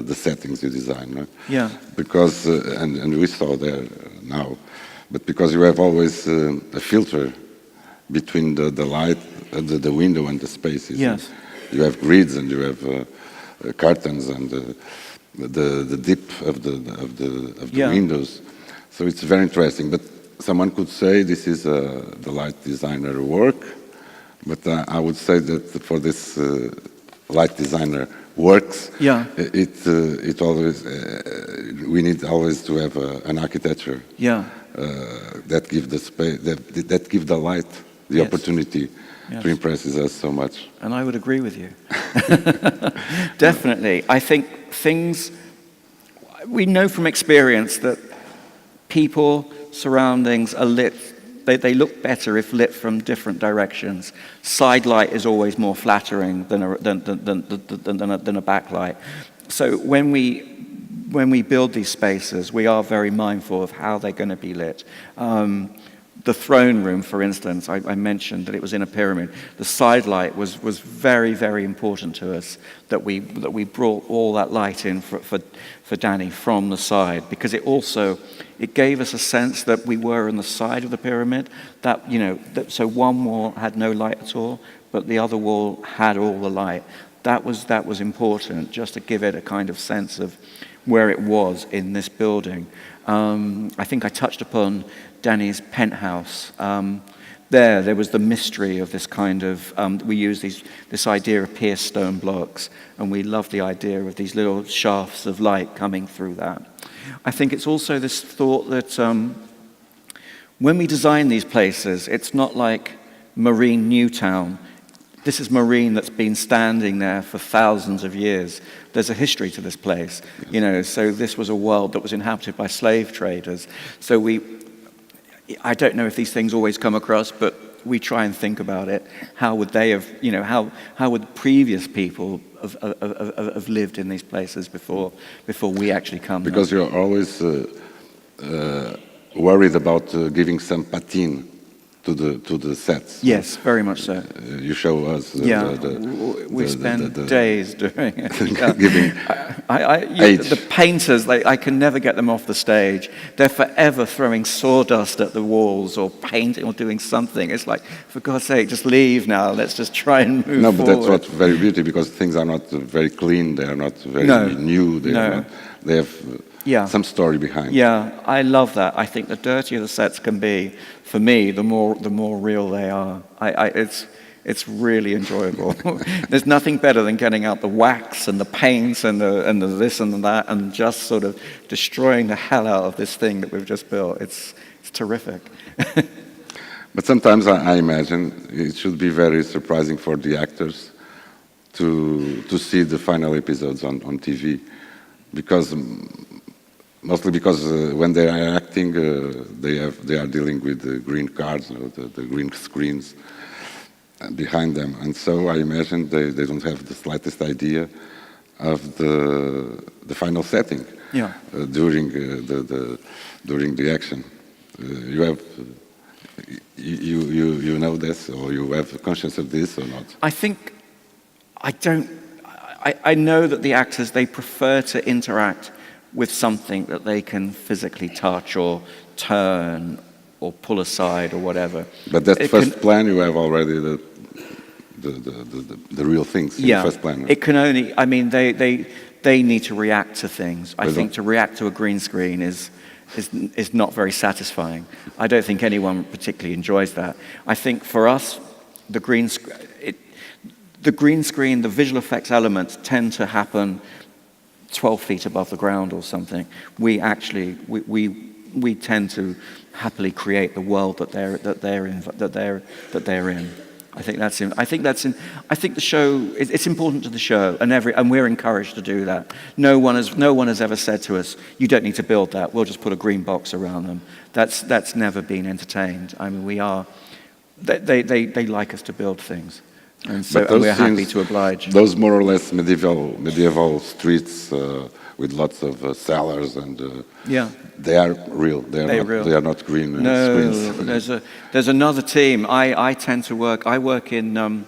the settings you design, right? Yeah. Because and we saw there now, but because you have always a filter between the light, the window and the spaces. Yes. You have grids and you have curtains and the dip of the windows. So it's very interesting. But someone could say this is the light designer work. But I would say that for this light designer works, yeah, it always we need always to have an architecture, yeah, that give the space, that give the light the opportunity to impress us so much. And I would agree with you. Definitely, I think we know from experience that people, surroundings are lit. They look better if lit from different directions. Side light is always more flattering than a backlight. So when we build these spaces, we are very mindful of how they're going to be lit. The throne room, for instance, I mentioned that it was in a pyramid. The side light was very, very important to us, that we brought all that light in for Danny from the side, because it gave us a sense that we were on the side of the pyramid, so one wall had no light at all, but the other wall had all the light. That was important, just to give it a kind of sense of where it was in this building. I think I touched upon Danny's penthouse. There was the mystery of this kind of, we use this idea of pierced stone blocks, and we love the idea of these little shafts of light coming through that. I think it's also this thought that when we design these places, it's not like Marine Newtown. This is Marine that's been standing there for thousands of years. There's a history to this place, so this was a world that was inhabited by slave traders. So I don't know if these things always come across, but we try and think about it. How would they have, how would previous people have lived in these places before we actually come? Because you're always worried about giving some patine to the sets. Yes, very much so. You show us. We spend days doing it. Giving the painters, I can never get them off the stage. They're forever throwing sawdust at the walls or painting or doing something. It's like, for God's sake, just leave now. Let's just try and move forward. But that's what's very beautiful, because things are not very clean. They are not very new. They have some story behind. Yeah, I love that. I think the dirtier the sets can be, for me, the more real they are. It's It's really enjoyable. There's nothing better than getting out the wax and the paints and the this and that and just sort of destroying the hell out of this thing that we've just built. It's terrific. But sometimes I imagine it should be very surprising for the actors to see the final episodes on TV, because mostly because when they are acting, they are dealing with the green cards, the green screens behind them, and so I imagine they don't have the slightest idea of the final setting. Yeah. During the action. You know this, or you have conscience of this, or not? I know that the actors, they prefer to interact with something that they can physically touch or turn or pull aside or whatever. But that first plan, you have already the real things in the first plan. Right? It can only, I mean, they need to react to things. I think to react to a green screen is not very satisfying. I don't think anyone particularly enjoys that. I think for us, the green screen, the visual effects elements tend to happen 12 feet above the ground or something. We actually we tend to happily create the world that they're in. I think the show, it's important to the show, and we're encouraged to do that. No one has ever said to us, "You don't need to build that. We'll just put a green box around them." That's never been entertained. I mean, they like us to build things, and so we're happy to oblige. Those more or less medieval streets with lots of cellars and they are real. They are not green screens. There's another team. I work in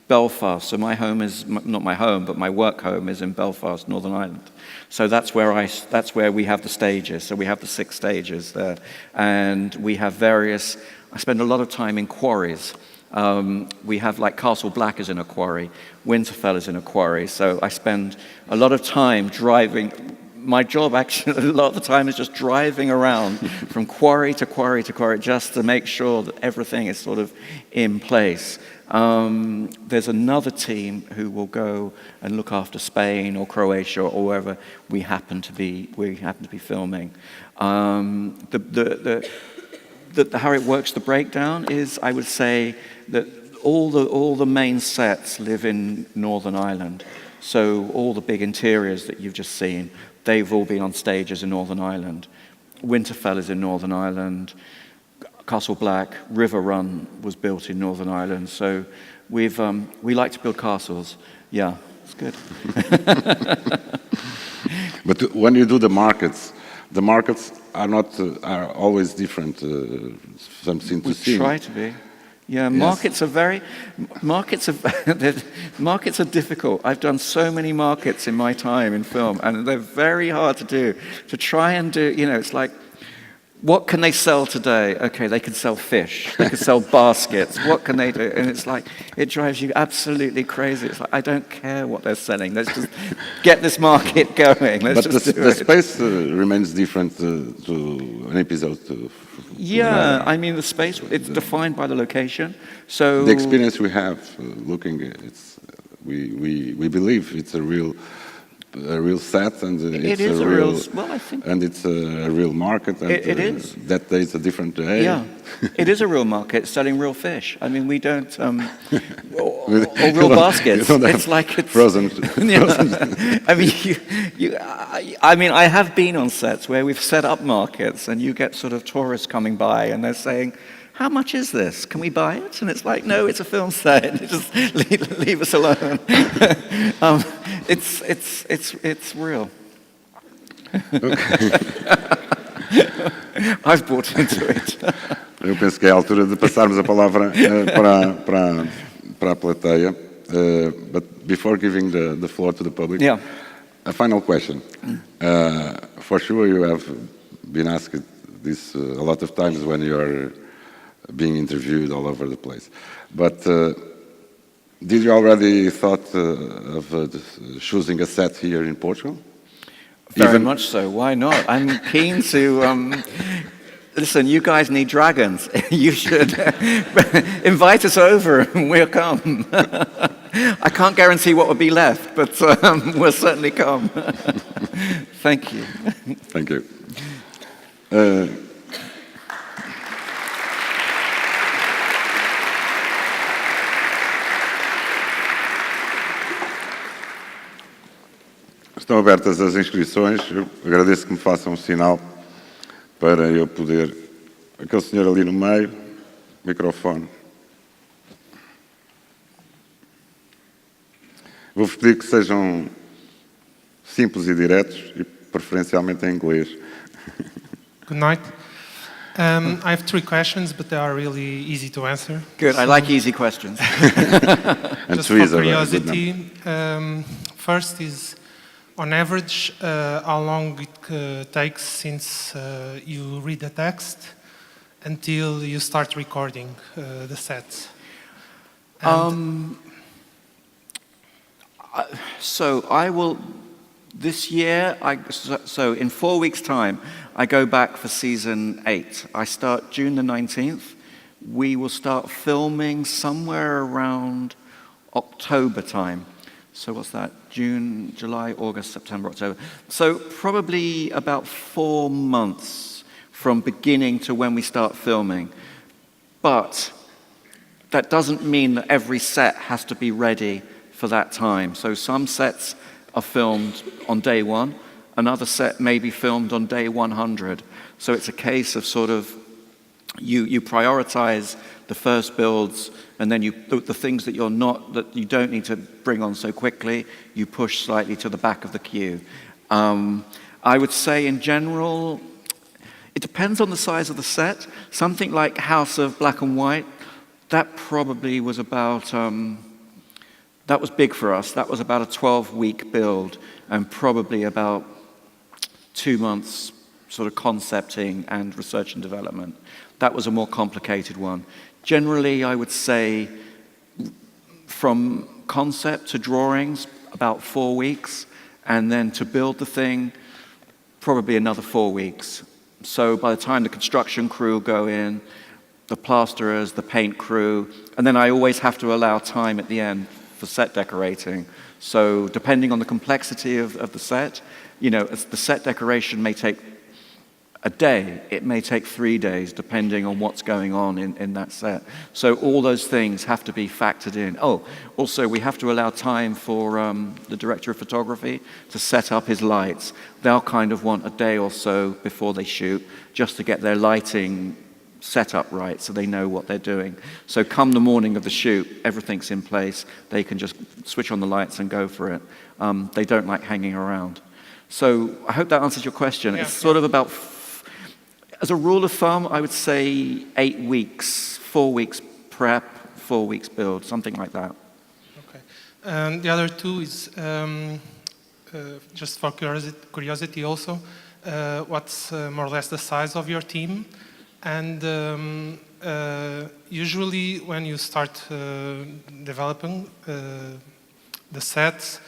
Belfast. So my home is not my home, but my work home is in Belfast, Northern Ireland. So that's where we have the stages. So we have the 6 stages there, and we have various. I spend a lot of time in quarries. We have like Castle Black is in a quarry, Winterfell is in a quarry, so I spend a lot of time driving. My job actually a lot of the time is just driving around from quarry to quarry to quarry just to make sure that everything is sort of in place. There's another team who will go and look after Spain or Croatia or wherever we happen to be filming. How it works, the breakdown is, I would say, that all the main sets live in Northern Ireland. So all the big interiors that you've just seen, they've all been on stages in Northern Ireland. Winterfell is in Northern Ireland. Castle Black, River Run was built in Northern Ireland. So we like to build castles. Yeah, it's good. But when you do the markets are always different from scene to scene. We try to be. Yeah, yes. Markets are difficult. I've done so many markets in my time in film, and they're very hard to do. To try and do, it's like, what can they sell today? Okay, they can sell fish. They can sell baskets. What can they do? And it's like, it drives you absolutely crazy. It's like, I don't care what they're selling. Let's just get this market going. But the space remains different to an episode. Yeah, I mean, the space, it's defined by the location. So the experience we have looking, we believe it's a real set, and it's a real market. And it is. That day is a different day. Yeah, it is a real market selling real fish. I mean, we don't or real baskets. It's like it's frozen. I mean, I have been on sets where we've set up markets, and you get sort of tourists coming by, and they're saying, "How much is this? Can we buy it?" And it's like, "No, it's a film set. Just leave us alone." It's real. Okay. I've bought into it. Eu penso que é a altura de passarmos a palavra para a plateia. But before giving the floor to the public, a final question. For sure, you have been asked this a lot of times when you are being interviewed all over the place. But did you already thought of choosing a set here in Portugal? Very much so. Why not? I'm keen to. Listen, you guys need dragons. You should invite us over and we'll come. I can't guarantee what will be left, but we'll certainly come. Thank you. Thank you. Estão abertas as inscrições. Eu agradeço que me façam um sinal para eu poder... Aquele senhor ali no meio, microfone. Vou-vos pedir que sejam simples e diretos e preferencialmente em inglês. Good night. I have 3 questions, but they are really easy to answer. Good, I like easy questions. And Just for curiosity, first is, on average, how long it takes since you read the text until you start recording the sets? So I will, this year, so in 4 weeks' time, I go back for season 8. I start June the 19th. We will start filming somewhere around October time. So what's that? June, July, August, September, October. So probably about 4 months from beginning to when we start filming. But that doesn't mean that every set has to be ready for that time. So some sets are filmed on day 1, another set may be filmed on day 100. So it's a case of sort of, you prioritize the first builds, and then the things that you don't need to bring on so quickly, you push slightly to the back of the queue. I would say in general, it depends on the size of the set. Something like House of Black and White, that probably was about, that was big for us. That was about a 12-week build and probably about 2 months sort of concepting and research and development. That was a more complicated one. Generally, I would say from concept to drawings, about 4 weeks, and then to build the thing, probably another 4 weeks. So by the time the construction crew go in, the plasterers, the paint crew, and then I always have to allow time at the end for set decorating. So depending on the complexity of the set, you know, the set decoration may take a day, it may take 3 days, depending on what's going on in that set. So all those things have to be factored in. Oh, also we have to allow time for the director of photography to set up his lights. They'll kind of want a day or so before they shoot, just to get their lighting set up right so they know what they're doing. So come the morning of the shoot, everything's in place, they can just switch on the lights and go for it. They don't like hanging around. So I hope that answers your question. Yeah, it's sort of about, as a rule of thumb, I would say 8 weeks, 4 weeks prep, 4 weeks build, something like that. Okay. And the other 2 is just for curiosity also, what's more or less the size of your team? And usually when you start developing the sets,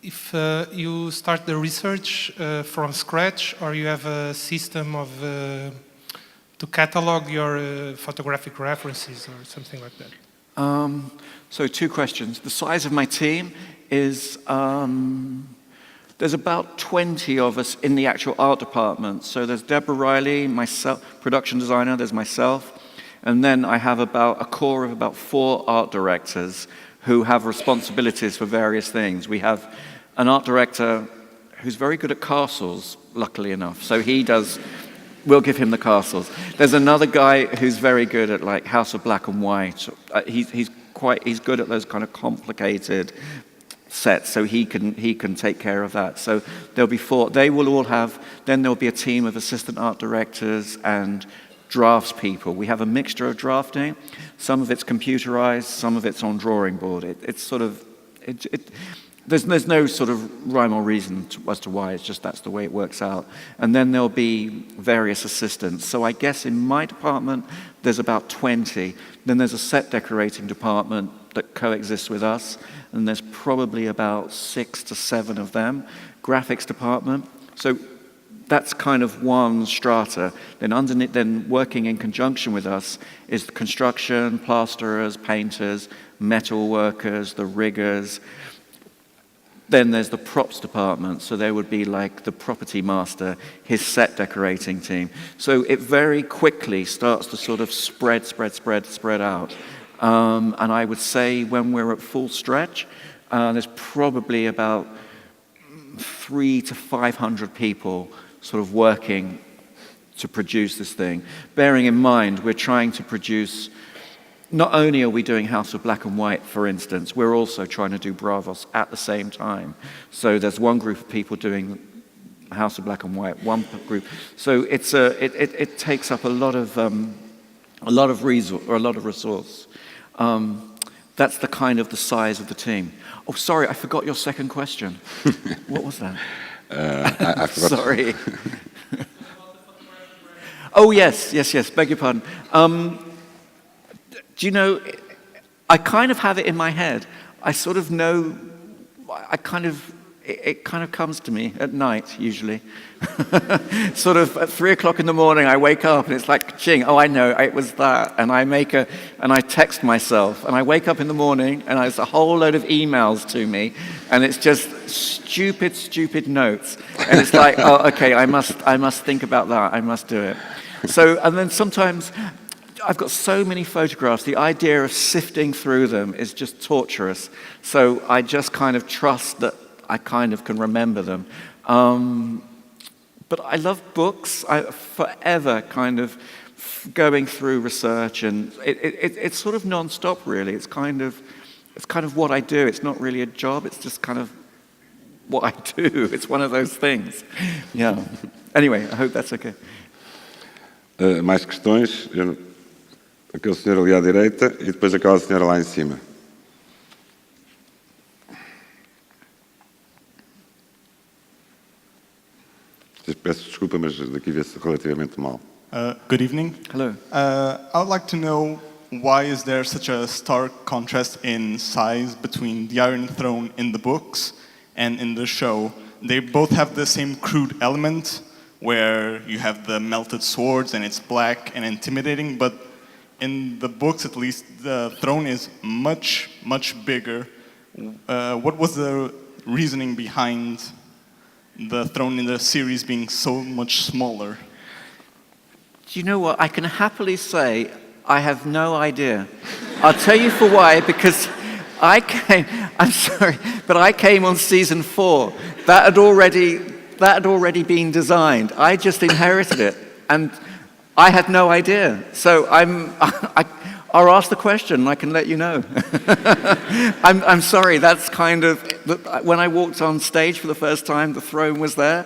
if you start the research from scratch, or you have a system of to catalog your photographic references or something like that? So 2 questions. The size of my team is, there's about 20 of us in the actual art department. So there's Deborah Riley, myself, production designer, there's myself, and then I have about a core of about 4 art directors who have responsibilities for various things. We have an art director who's very good at castles, luckily enough. So he does, we'll give him the castles. There's another guy who's very good at like House of Black and White. He's good at those kind of complicated sets, so he can take care of that. So there'll be 4. They will all have, then there'll be a team of assistant art directors and drafts people. We have a mixture of drafting. Some of it's computerized, some of it's on drawing board. It's sort of, there's no sort of rhyme or reason as to why, it's just that's the way it works out. And then there'll be various assistants. So I guess in my department, there's about 20. Then there's a set decorating department that coexists with us, and there's probably about 6 to 7 of them. Graphics department. So That's kind of one strata. Then underneath, then working in conjunction with us is the construction, plasterers, painters, metal workers, the riggers. Then there's the props department, so there would be like the property master, his set decorating team. So it very quickly starts to sort of spread out. And I would say when we're at full stretch, there's probably about 300 to 500 people sort of working to produce this thing. Bearing in mind, we're trying to produce, not only are we doing House of Black and White, for instance, we're also trying to do Bravos at the same time. So there's one group of people doing House of Black and White, one group. So it's it takes up a lot of resource. That's the kind of the size of the team. Oh, sorry, I forgot your second question. What was that? I forgot. Sorry. Oh, yes, beg your pardon. Do you know, I kind of have it in my head. I sort of know, it kind of comes to me at night, usually. Sort of at 3 o'clock in the morning, I wake up and it's like, ching, oh, I know, it was that. And I text myself. And I wake up in the morning and there's a whole load of emails to me. And it's just stupid notes. And it's like, oh, okay, I must think about that. I must do it. So, and then sometimes I've got so many photographs, the idea of sifting through them is just torturous. So I just kind of trust that I kind of can remember them. But I love books. I forever kind of going through research, and it's sort of non-stop, really. It's kind of what I do. It's not really a job. It's just kind of what I do. It's one of those things. Yeah. Anyway, I hope that's okay. Mais questões? Aquele senhor ali à direita e depois aquela senhora lá em cima. Peço desculpa, mas daqui vê-se relativamente mal. Good evening. Hello. I would like to know why is there such a stark contrast in size between the Iron Throne in the books and in the show. They both have the same crude element, where you have the melted swords and it's black and intimidating, but in the books at least, the throne is much bigger. What was the reasoning behind the throne in the series being so much smaller? Do you know what? I can happily say I have no idea. I'll tell you for why, because I'm sorry, but I came on season 4. That had already been designed. I just inherited it, and I had no idea. So I'll ask the question, and I can let you know. I'm sorry. That's kind of when I walked on stage for the first time, the throne was there.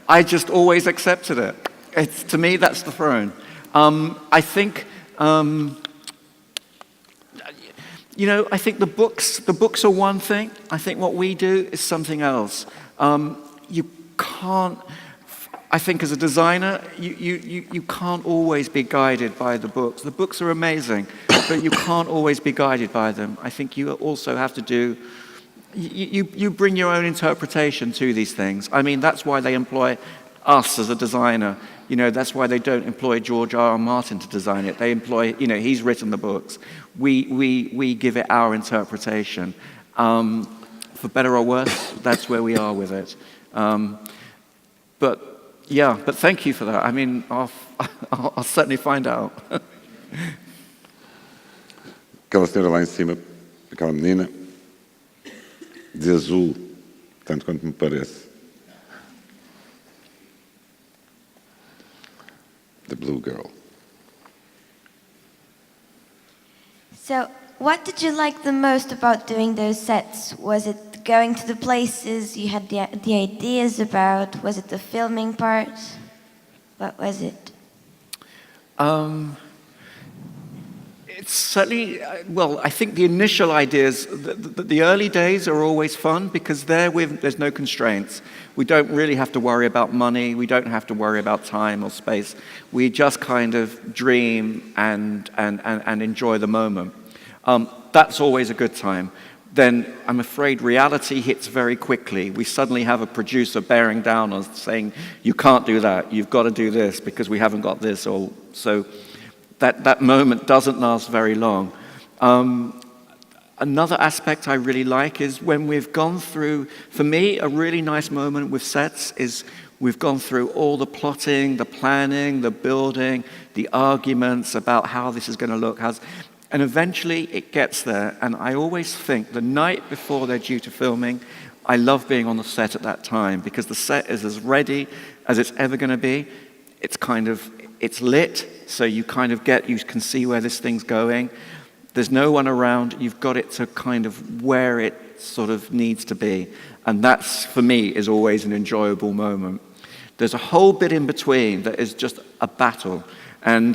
I just always accepted it. To me, that's the throne. I think. I think the books are one thing. I think what we do is something else. You can't, I think as a designer, you can't always be guided by the books. The books are amazing, but you can't always be guided by them. I think you also have to do, you bring your own interpretation to these things. I mean, that's why they employ us as a designer. That's why they don't employ George R. R. Martin to design it. They employ, he's written the books. We give it our interpretation. For better or worse, that's where we are with it. But thank you for that. I mean, I'll certainly find out. Aquela senhora lá em cima, aquela menina, de azul, tanto quanto me parece. The blue girl. So, what did you like the most about doing those sets? Was it going to the places you had the ideas about? Was it the filming part? What was it? It's certainly, I think the initial ideas, the early days are always fun because there's no constraints. We don't really have to worry about money. We don't have to worry about time or space. We just kind of dream and enjoy the moment. That's always a good time. then I'm afraid reality hits very quickly. We suddenly have a producer bearing down on us saying, you can't do that, you've got to do this because we haven't got this. Or so that moment doesn't last very long. Another aspect I really like is when we've gone through, for me, a really nice moment with sets is we've gone through all the plotting, the planning, the building, the arguments about how this is going to look. And eventually it gets there, and I always think the night before they're due to filming, I love being on the set at that time because the set is as ready as it's ever going to be. It's lit, so you can see where this thing's going. There's no one around, you've got it to kind of where it sort of needs to be. And that's, for me, is always an enjoyable moment. There's a whole bit in between that is just a battle. And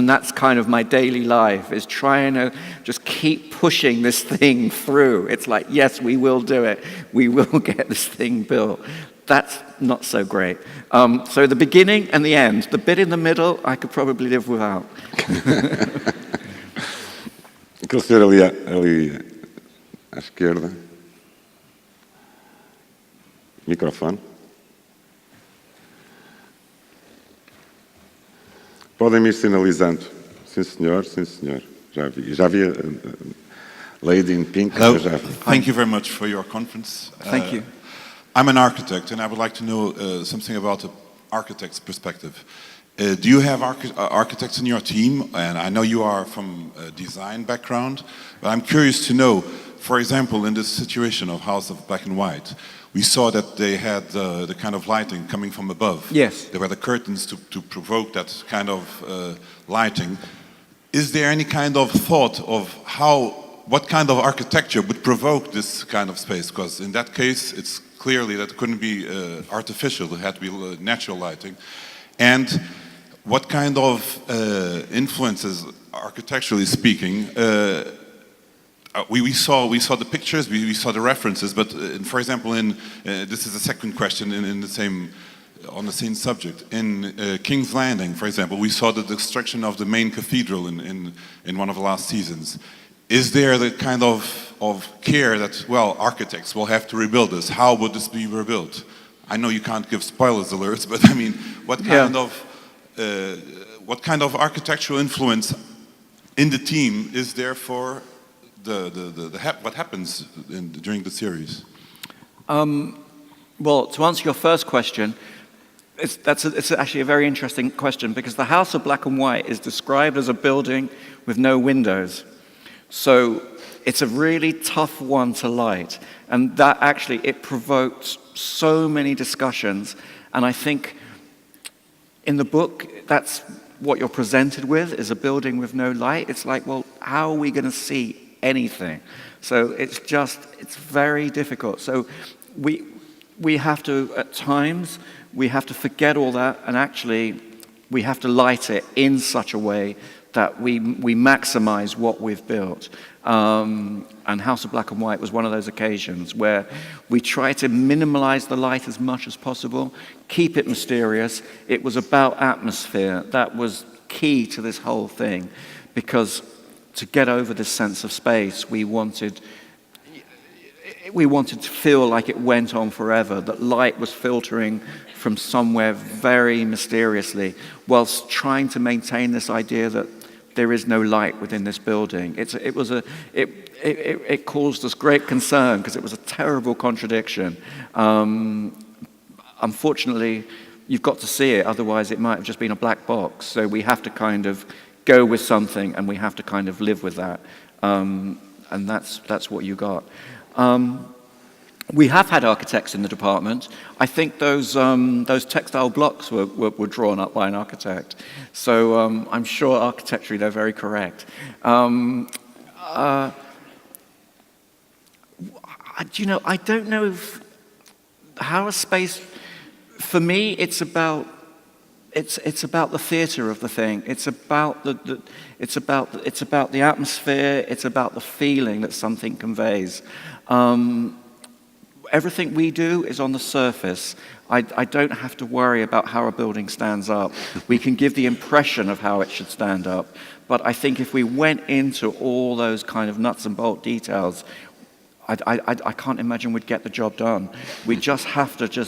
that's kind of my daily life, is trying to just keep pushing this thing through. It's like, yes, we will do it. We will get this thing built. That's not so great. So the beginning and the end, the bit in the middle, I could probably live without. Aquele senhor ali à esquerda. Microfone. Podem ir sinalizando. Sim, senhor, sim, senhor. Já vi a lady in pink. Hello. Thank you very much for your conference. Thank you. I'm an architect, and I would like to know something about the architect's perspective. Do you have architects in your team? And I know you are from a design background, but I'm curious to know, for example, in this situation of House of Black and White, we saw that they had the kind of lighting coming from above. Yes. There were the curtains to provoke that kind of lighting. Is there any kind of thought of what kind of architecture would provoke this kind of space? Because in that case, it's clearly that it couldn't be artificial, it had to be natural lighting. And what kind of influences, architecturally speaking, we saw the pictures, we saw the references, but for example, this is the second question on the same subject. In King's Landing, for example, we saw the destruction of the main cathedral in one of the last seasons. Is there the kind of care that, well, architects will have to rebuild this? How would this be rebuilt? I know you can't give spoilers alerts, but I mean, what kind of architectural influence in the team is there for what happens during the series? Well, to answer your first question, it's actually a very interesting question because the House of Black and White is described as a building with no windows. So it's a really tough one to light. And that actually, it provoked so many discussions. And I think in the book, that's what you're presented with, is a building with no light. It's like, well, how are we going to see anything? So it's very difficult. So we have to, at times, we have to forget all that, and actually we have to light it in such a way that we maximize what we've built. And House of Black and White was one of those occasions where we try to minimize the light as much as possible, keep it mysterious. It was about atmosphere. That was key to this whole thing, because to get over this sense of space, we wanted to feel like it went on forever, that light was filtering from somewhere very mysteriously, whilst trying to maintain this idea that there is no light within this building. It caused us great concern because it was a terrible contradiction. Unfortunately, you've got to see it, otherwise it might have just been a black box. So we have to kind of go with something, and we have to kind of live with that. And that's what you got. We have had architects in the department. I think those textile blocks were drawn up by an architect. So I'm sure architecturally they're very correct. I don't know how a space, for me, it's about the theatre of the thing. It's about the atmosphere. It's about the feeling that something conveys. Everything we do is on the surface. I don't have to worry about how a building stands up. We can give the impression of how it should stand up. But I think if we went into all those kind of nuts and bolt details, I can't imagine we'd get the job done. We just have to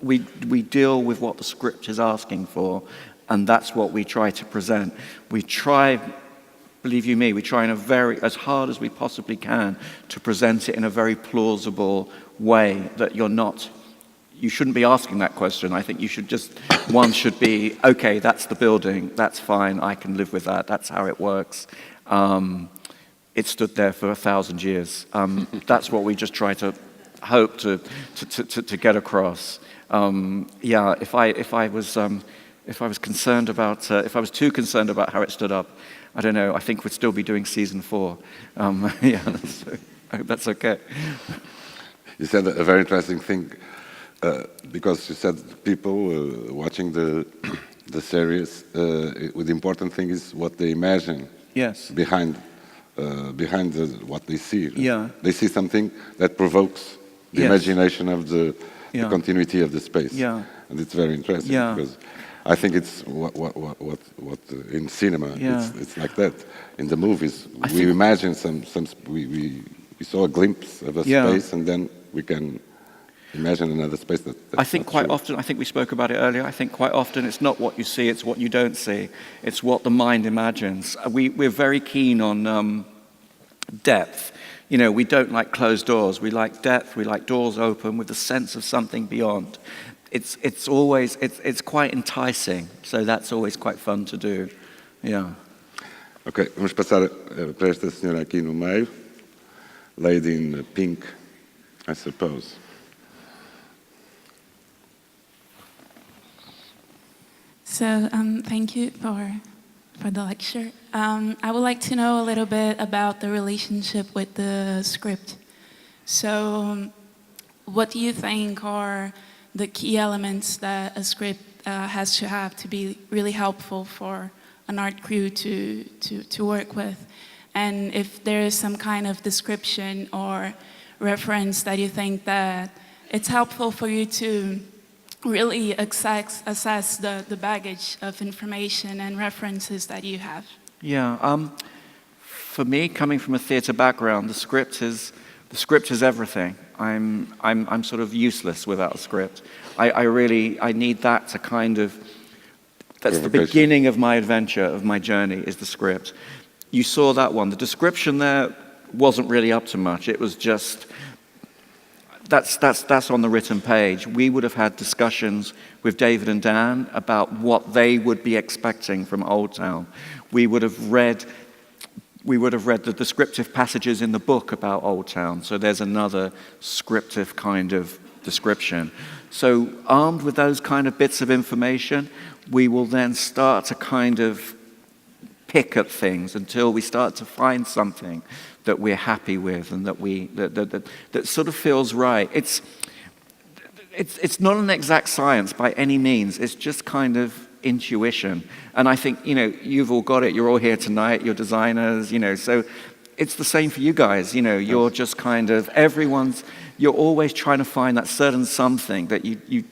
we deal with what the script is asking for, and that's what we try to present. We try, believe you me, we try in as hard as we possibly can to present it in a very plausible way that you shouldn't be asking that question. I think you should one should be, okay, that's the building, that's fine, I can live with that, that's how it works. It stood there for 1,000 years. That's what we just try to hope to get across. If I was concerned about, if I was too concerned about how it stood up, I don't know, I think we'd still be doing season 4. So I hope that's okay. You said a very interesting thing, because you said people watching the series, the important thing is what they imagine. Yes. Behind what they see. Yeah. They see something that provokes the imagination of the continuity of the space. Yeah. And it's very interesting because I think it's what in cinema it's like that. In the movies, we imagine we saw a glimpse of a space, and then we can imagine another space I think quite often, I think we spoke about it earlier, I think quite often it's not what you see, it's what you don't see. It's what the mind imagines. We're very keen on depth. You know, we don't like closed doors. We like depth, we like doors open with a sense of something beyond. It's quite enticing, so that's always quite fun to do. Yeah. Ok, vamos passar para esta senhora aqui no meio. Lady in pink, I suppose. So thank you for the lecture. I would like to know a little bit about the relationship with the script. So what do you think are the key elements that a script has to have to be really helpful for an art crew to work with? And if there is some kind of description or reference that you think that it's helpful for you to really assess the baggage of information and references that you have. Yeah, for me, coming from a theatre background, the script is everything. I'm sort of useless without a script. I need that to kind of, that's the beginning of my adventure, of my journey, is the script. You saw that one. The description there wasn't really up to much. It was just, that's on the written page. We would have had discussions with David and Dan about what they would be expecting from Old Town. We would have read the descriptive passages in the book about Old Town. So there's another scriptive kind of description. So armed with those kind of bits of information, we will then start to kind of pick at things until we start to find something that we're happy with and that sort of feels right. It's not an exact science by any means. It's just kind of intuition. And I think, you've all got it. You're all here tonight. You're designers, so it's the same for you guys. You're just kind of, you're always trying to find that certain something that you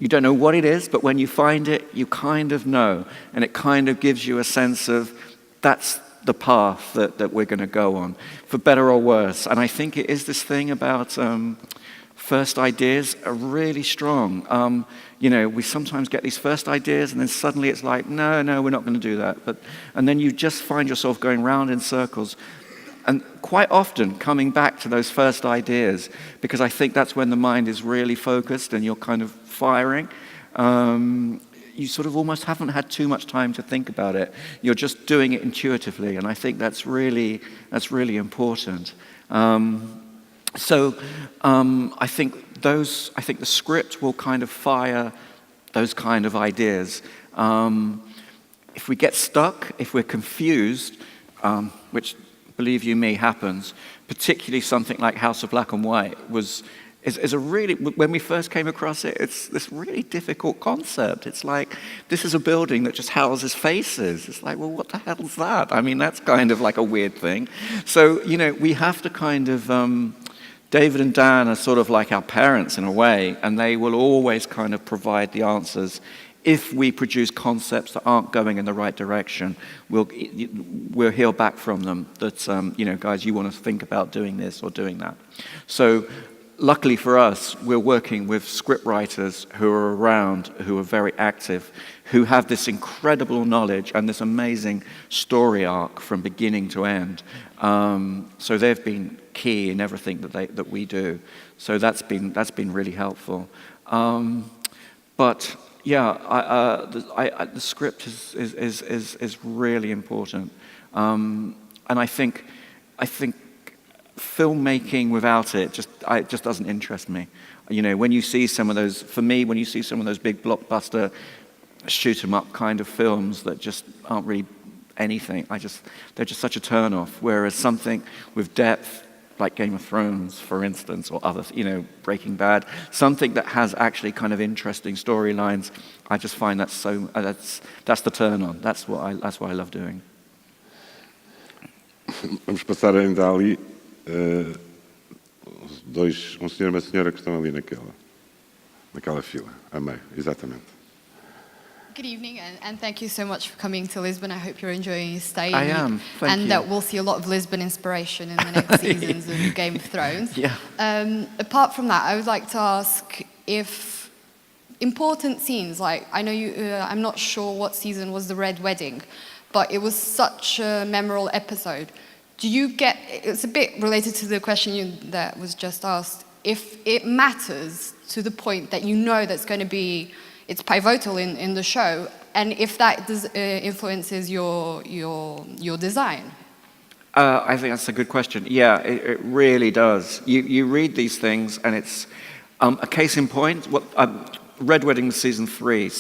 don't know what it is, but when you find it, you kind of know. And it kind of gives you a sense of, that's the path that we're going to go on, for better or worse. And I think it is this thing about first ideas are really strong. We sometimes get these first ideas and then suddenly it's like, no, we're not going to do that. And then you just find yourself going round in circles. And quite often coming back to those first ideas, because I think that's when the mind is really focused and you're kind of firing. You sort of almost haven't had too much time to think about it. You're just doing it intuitively, and I think that's really important. I think the script will kind of fire those kind of ideas. If we get stuck, if we're confused, which, believe you me, happens, particularly something like House of Black and White is a really, when we first came across it, it's this really difficult concept. It's like, this is a building that just houses faces. It's like, well, what the hell is that? I mean, that's kind of like a weird thing. So, we have to kind of, David and Dan are sort of like our parents in a way, and they will always kind of provide the answers if we produce concepts that aren't going in the right direction, we'll hear back from them that, guys, you want to think about doing this or doing that. So luckily for us, we're working with script writers who are around, who are very active, who have this incredible knowledge and this amazing story arc from beginning to end. So they've been key in everything that we do. So that's been really helpful. But yeah, the script is really important, and I think filmmaking without it just doesn't interest me. When you see some of those, for me, when you see some of those big blockbuster shoot 'em up kind of films that just aren't really anything, they're just such a turn off. Whereas something with depth, like Game of Thrones, for instance, or other, Breaking Bad, something that has actually kind of interesting storylines, I just find that that's the turn on. That's what I love doing. Vamos passar ainda ali senhor e uma senhora que estão ali naquela fila, a meio, exatamente. Good evening, and thank you so much for coming to Lisbon. I hope you're enjoying your stay. I am, thank you. And that we'll see a lot of Lisbon inspiration in the next seasons of Game of Thrones. Yeah. Apart from that, I would like to ask if important scenes, like, I know I'm not sure what season was the Red Wedding, but it was such a memorable episode. It's a bit related to the question that was just asked, if it matters to the point that that's going to be, it's pivotal in the show, and if that influences your design. I think that's a good question. Yeah, it really does. You read these things, and it's a case in point. Red Wedding was season 3,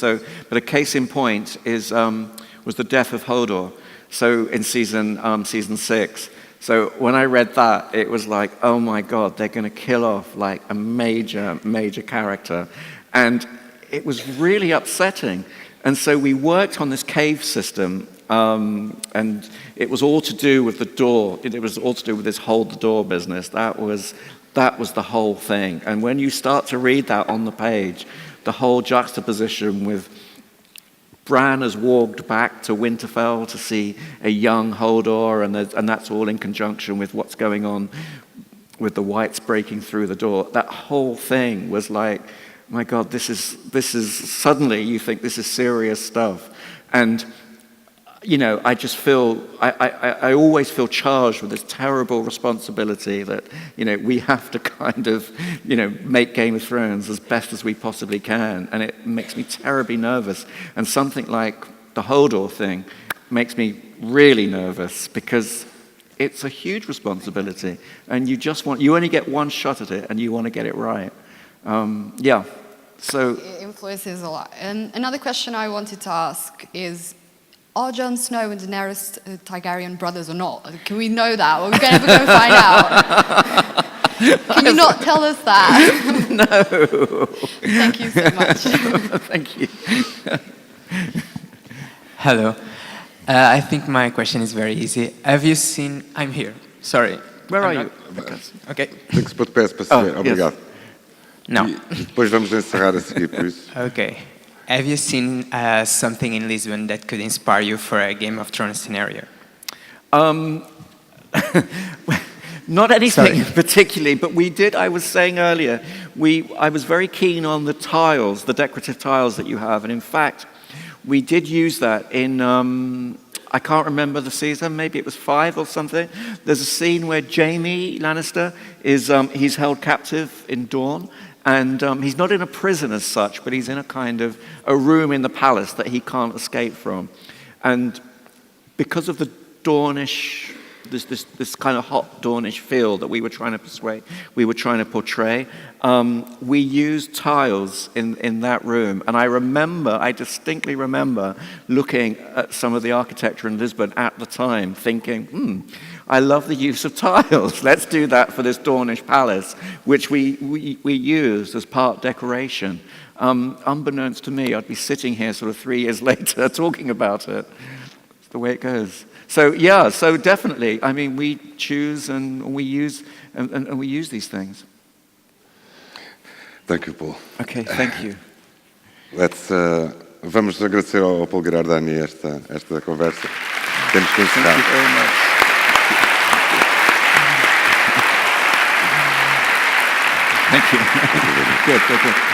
but a case in point was the death of Hodor. So in season 6. So when I read that, it was like, oh my God, they're going to kill off like a major character, and it was really upsetting. And so we worked on this cave system, and it was all to do with the door. It was all to do with this hold the door business. That was the whole thing. And when you start to read that on the page, the whole juxtaposition with Bran has walked back to Winterfell to see a young Hodor, and that's all in conjunction with what's going on with the Whites breaking through the door. That whole thing was like, my God, this is suddenly you think this is serious stuff. And, I just feel, I always feel charged with this terrible responsibility that, we have to kind of, make Game of Thrones as best as we possibly can. And it makes me terribly nervous. And something like the Hodor thing makes me really nervous because it's a huge responsibility. And you only get one shot at it and you want to get it right. So it influences a lot. And another question I wanted to ask is, are Jon Snow and Daenerys Targaryen brothers or not? Can we know that? Or are we going to go find out? Can you not tell us that? No. Thank you so much. Thank you. Hello. I think my question is very easy. Have you seen... I'm here. Sorry. Where are you? Okay. Tem que se pôr de pés para se ver. Obrigado. No. E depois vamos encerrar a seguir, por isso. Okay. Have you seen something in Lisbon that could inspire you for a Game of Thrones scenario? Not anything particularly, but we did, I was saying earlier, I was very keen on the tiles, the decorative tiles that you have, and in fact, we did use that in, I can't remember the season, maybe it was 5 or something. There's a scene where Jaime Lannister he's held captive in Dorne, and he's not in a prison as such, but he's in a kind of a room in the palace that he can't escape from. And because of the Dornish, this kind of hot Dornish feel that we were trying to portray, we used tiles in that room. And I distinctly remember looking at some of the architecture in Lisbon at the time, thinking, I love the use of tiles. Let's do that for this Dornish palace, which we used as part decoration. Unbeknownst to me, I'd be sitting here sort of 3 years later talking about it. It's the way it goes. So yeah, so definitely. I mean, we choose and we use and we use these things. Thank you, Paul. Okay, thank you. Let's vamos agradecer ao Paulo Ghirardani esta conversa. Temos que encerrar. Thank you very much. Thank you. Good, good, good.